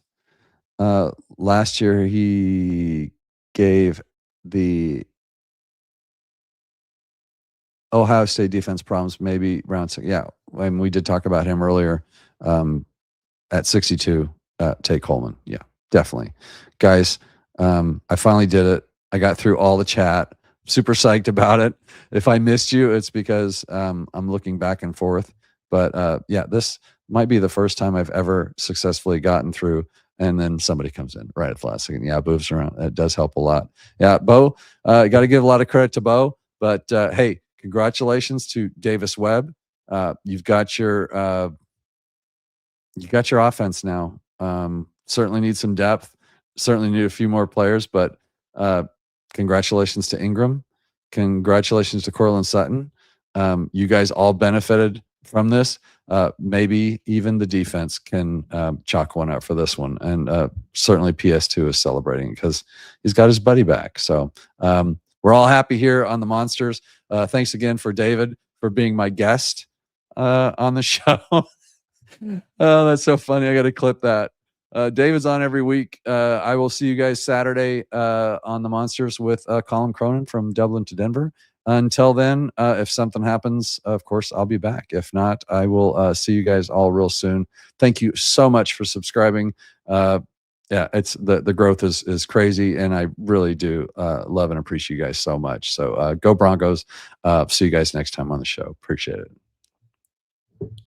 Last year he gave the Ohio State defense problems, maybe round 6. Yeah, and we did talk about him earlier. At 62, take Coleman. Yeah, definitely. Guys, I finally did it. I got through all the chat. Super psyched about it. If I missed you, it's because I'm looking back and forth. But yeah, this might be the first time I've ever successfully gotten through. And then somebody comes in right at the last second. Yeah, moves around. That does help a lot. Yeah, Bo, got to give a lot of credit to Bo. But hey, congratulations to Davis Webb. You've got your offense now. Certainly need some depth. Certainly need a few more players. But congratulations to Ingram. Congratulations to Courtland Sutton. You guys all benefited from this. Maybe even the defense can chalk one up for this one. And certainly PS2 is celebrating because he's got his buddy back. So we're all happy here on the Monsters. Thanks again for David for being my guest on the show. Oh, that's so funny. I got to clip that. David's on every week. I will see you guys Saturday on the Monsters with Colin Cronin from Dublin to Denver. Until then, if something happens, of course, I'll be back. If not, I will see you guys all real soon. Thank you so much for subscribing. Yeah, it's the growth is crazy, and I really do love and appreciate you guys so much. So go Broncos. See you guys next time on the show. Appreciate it.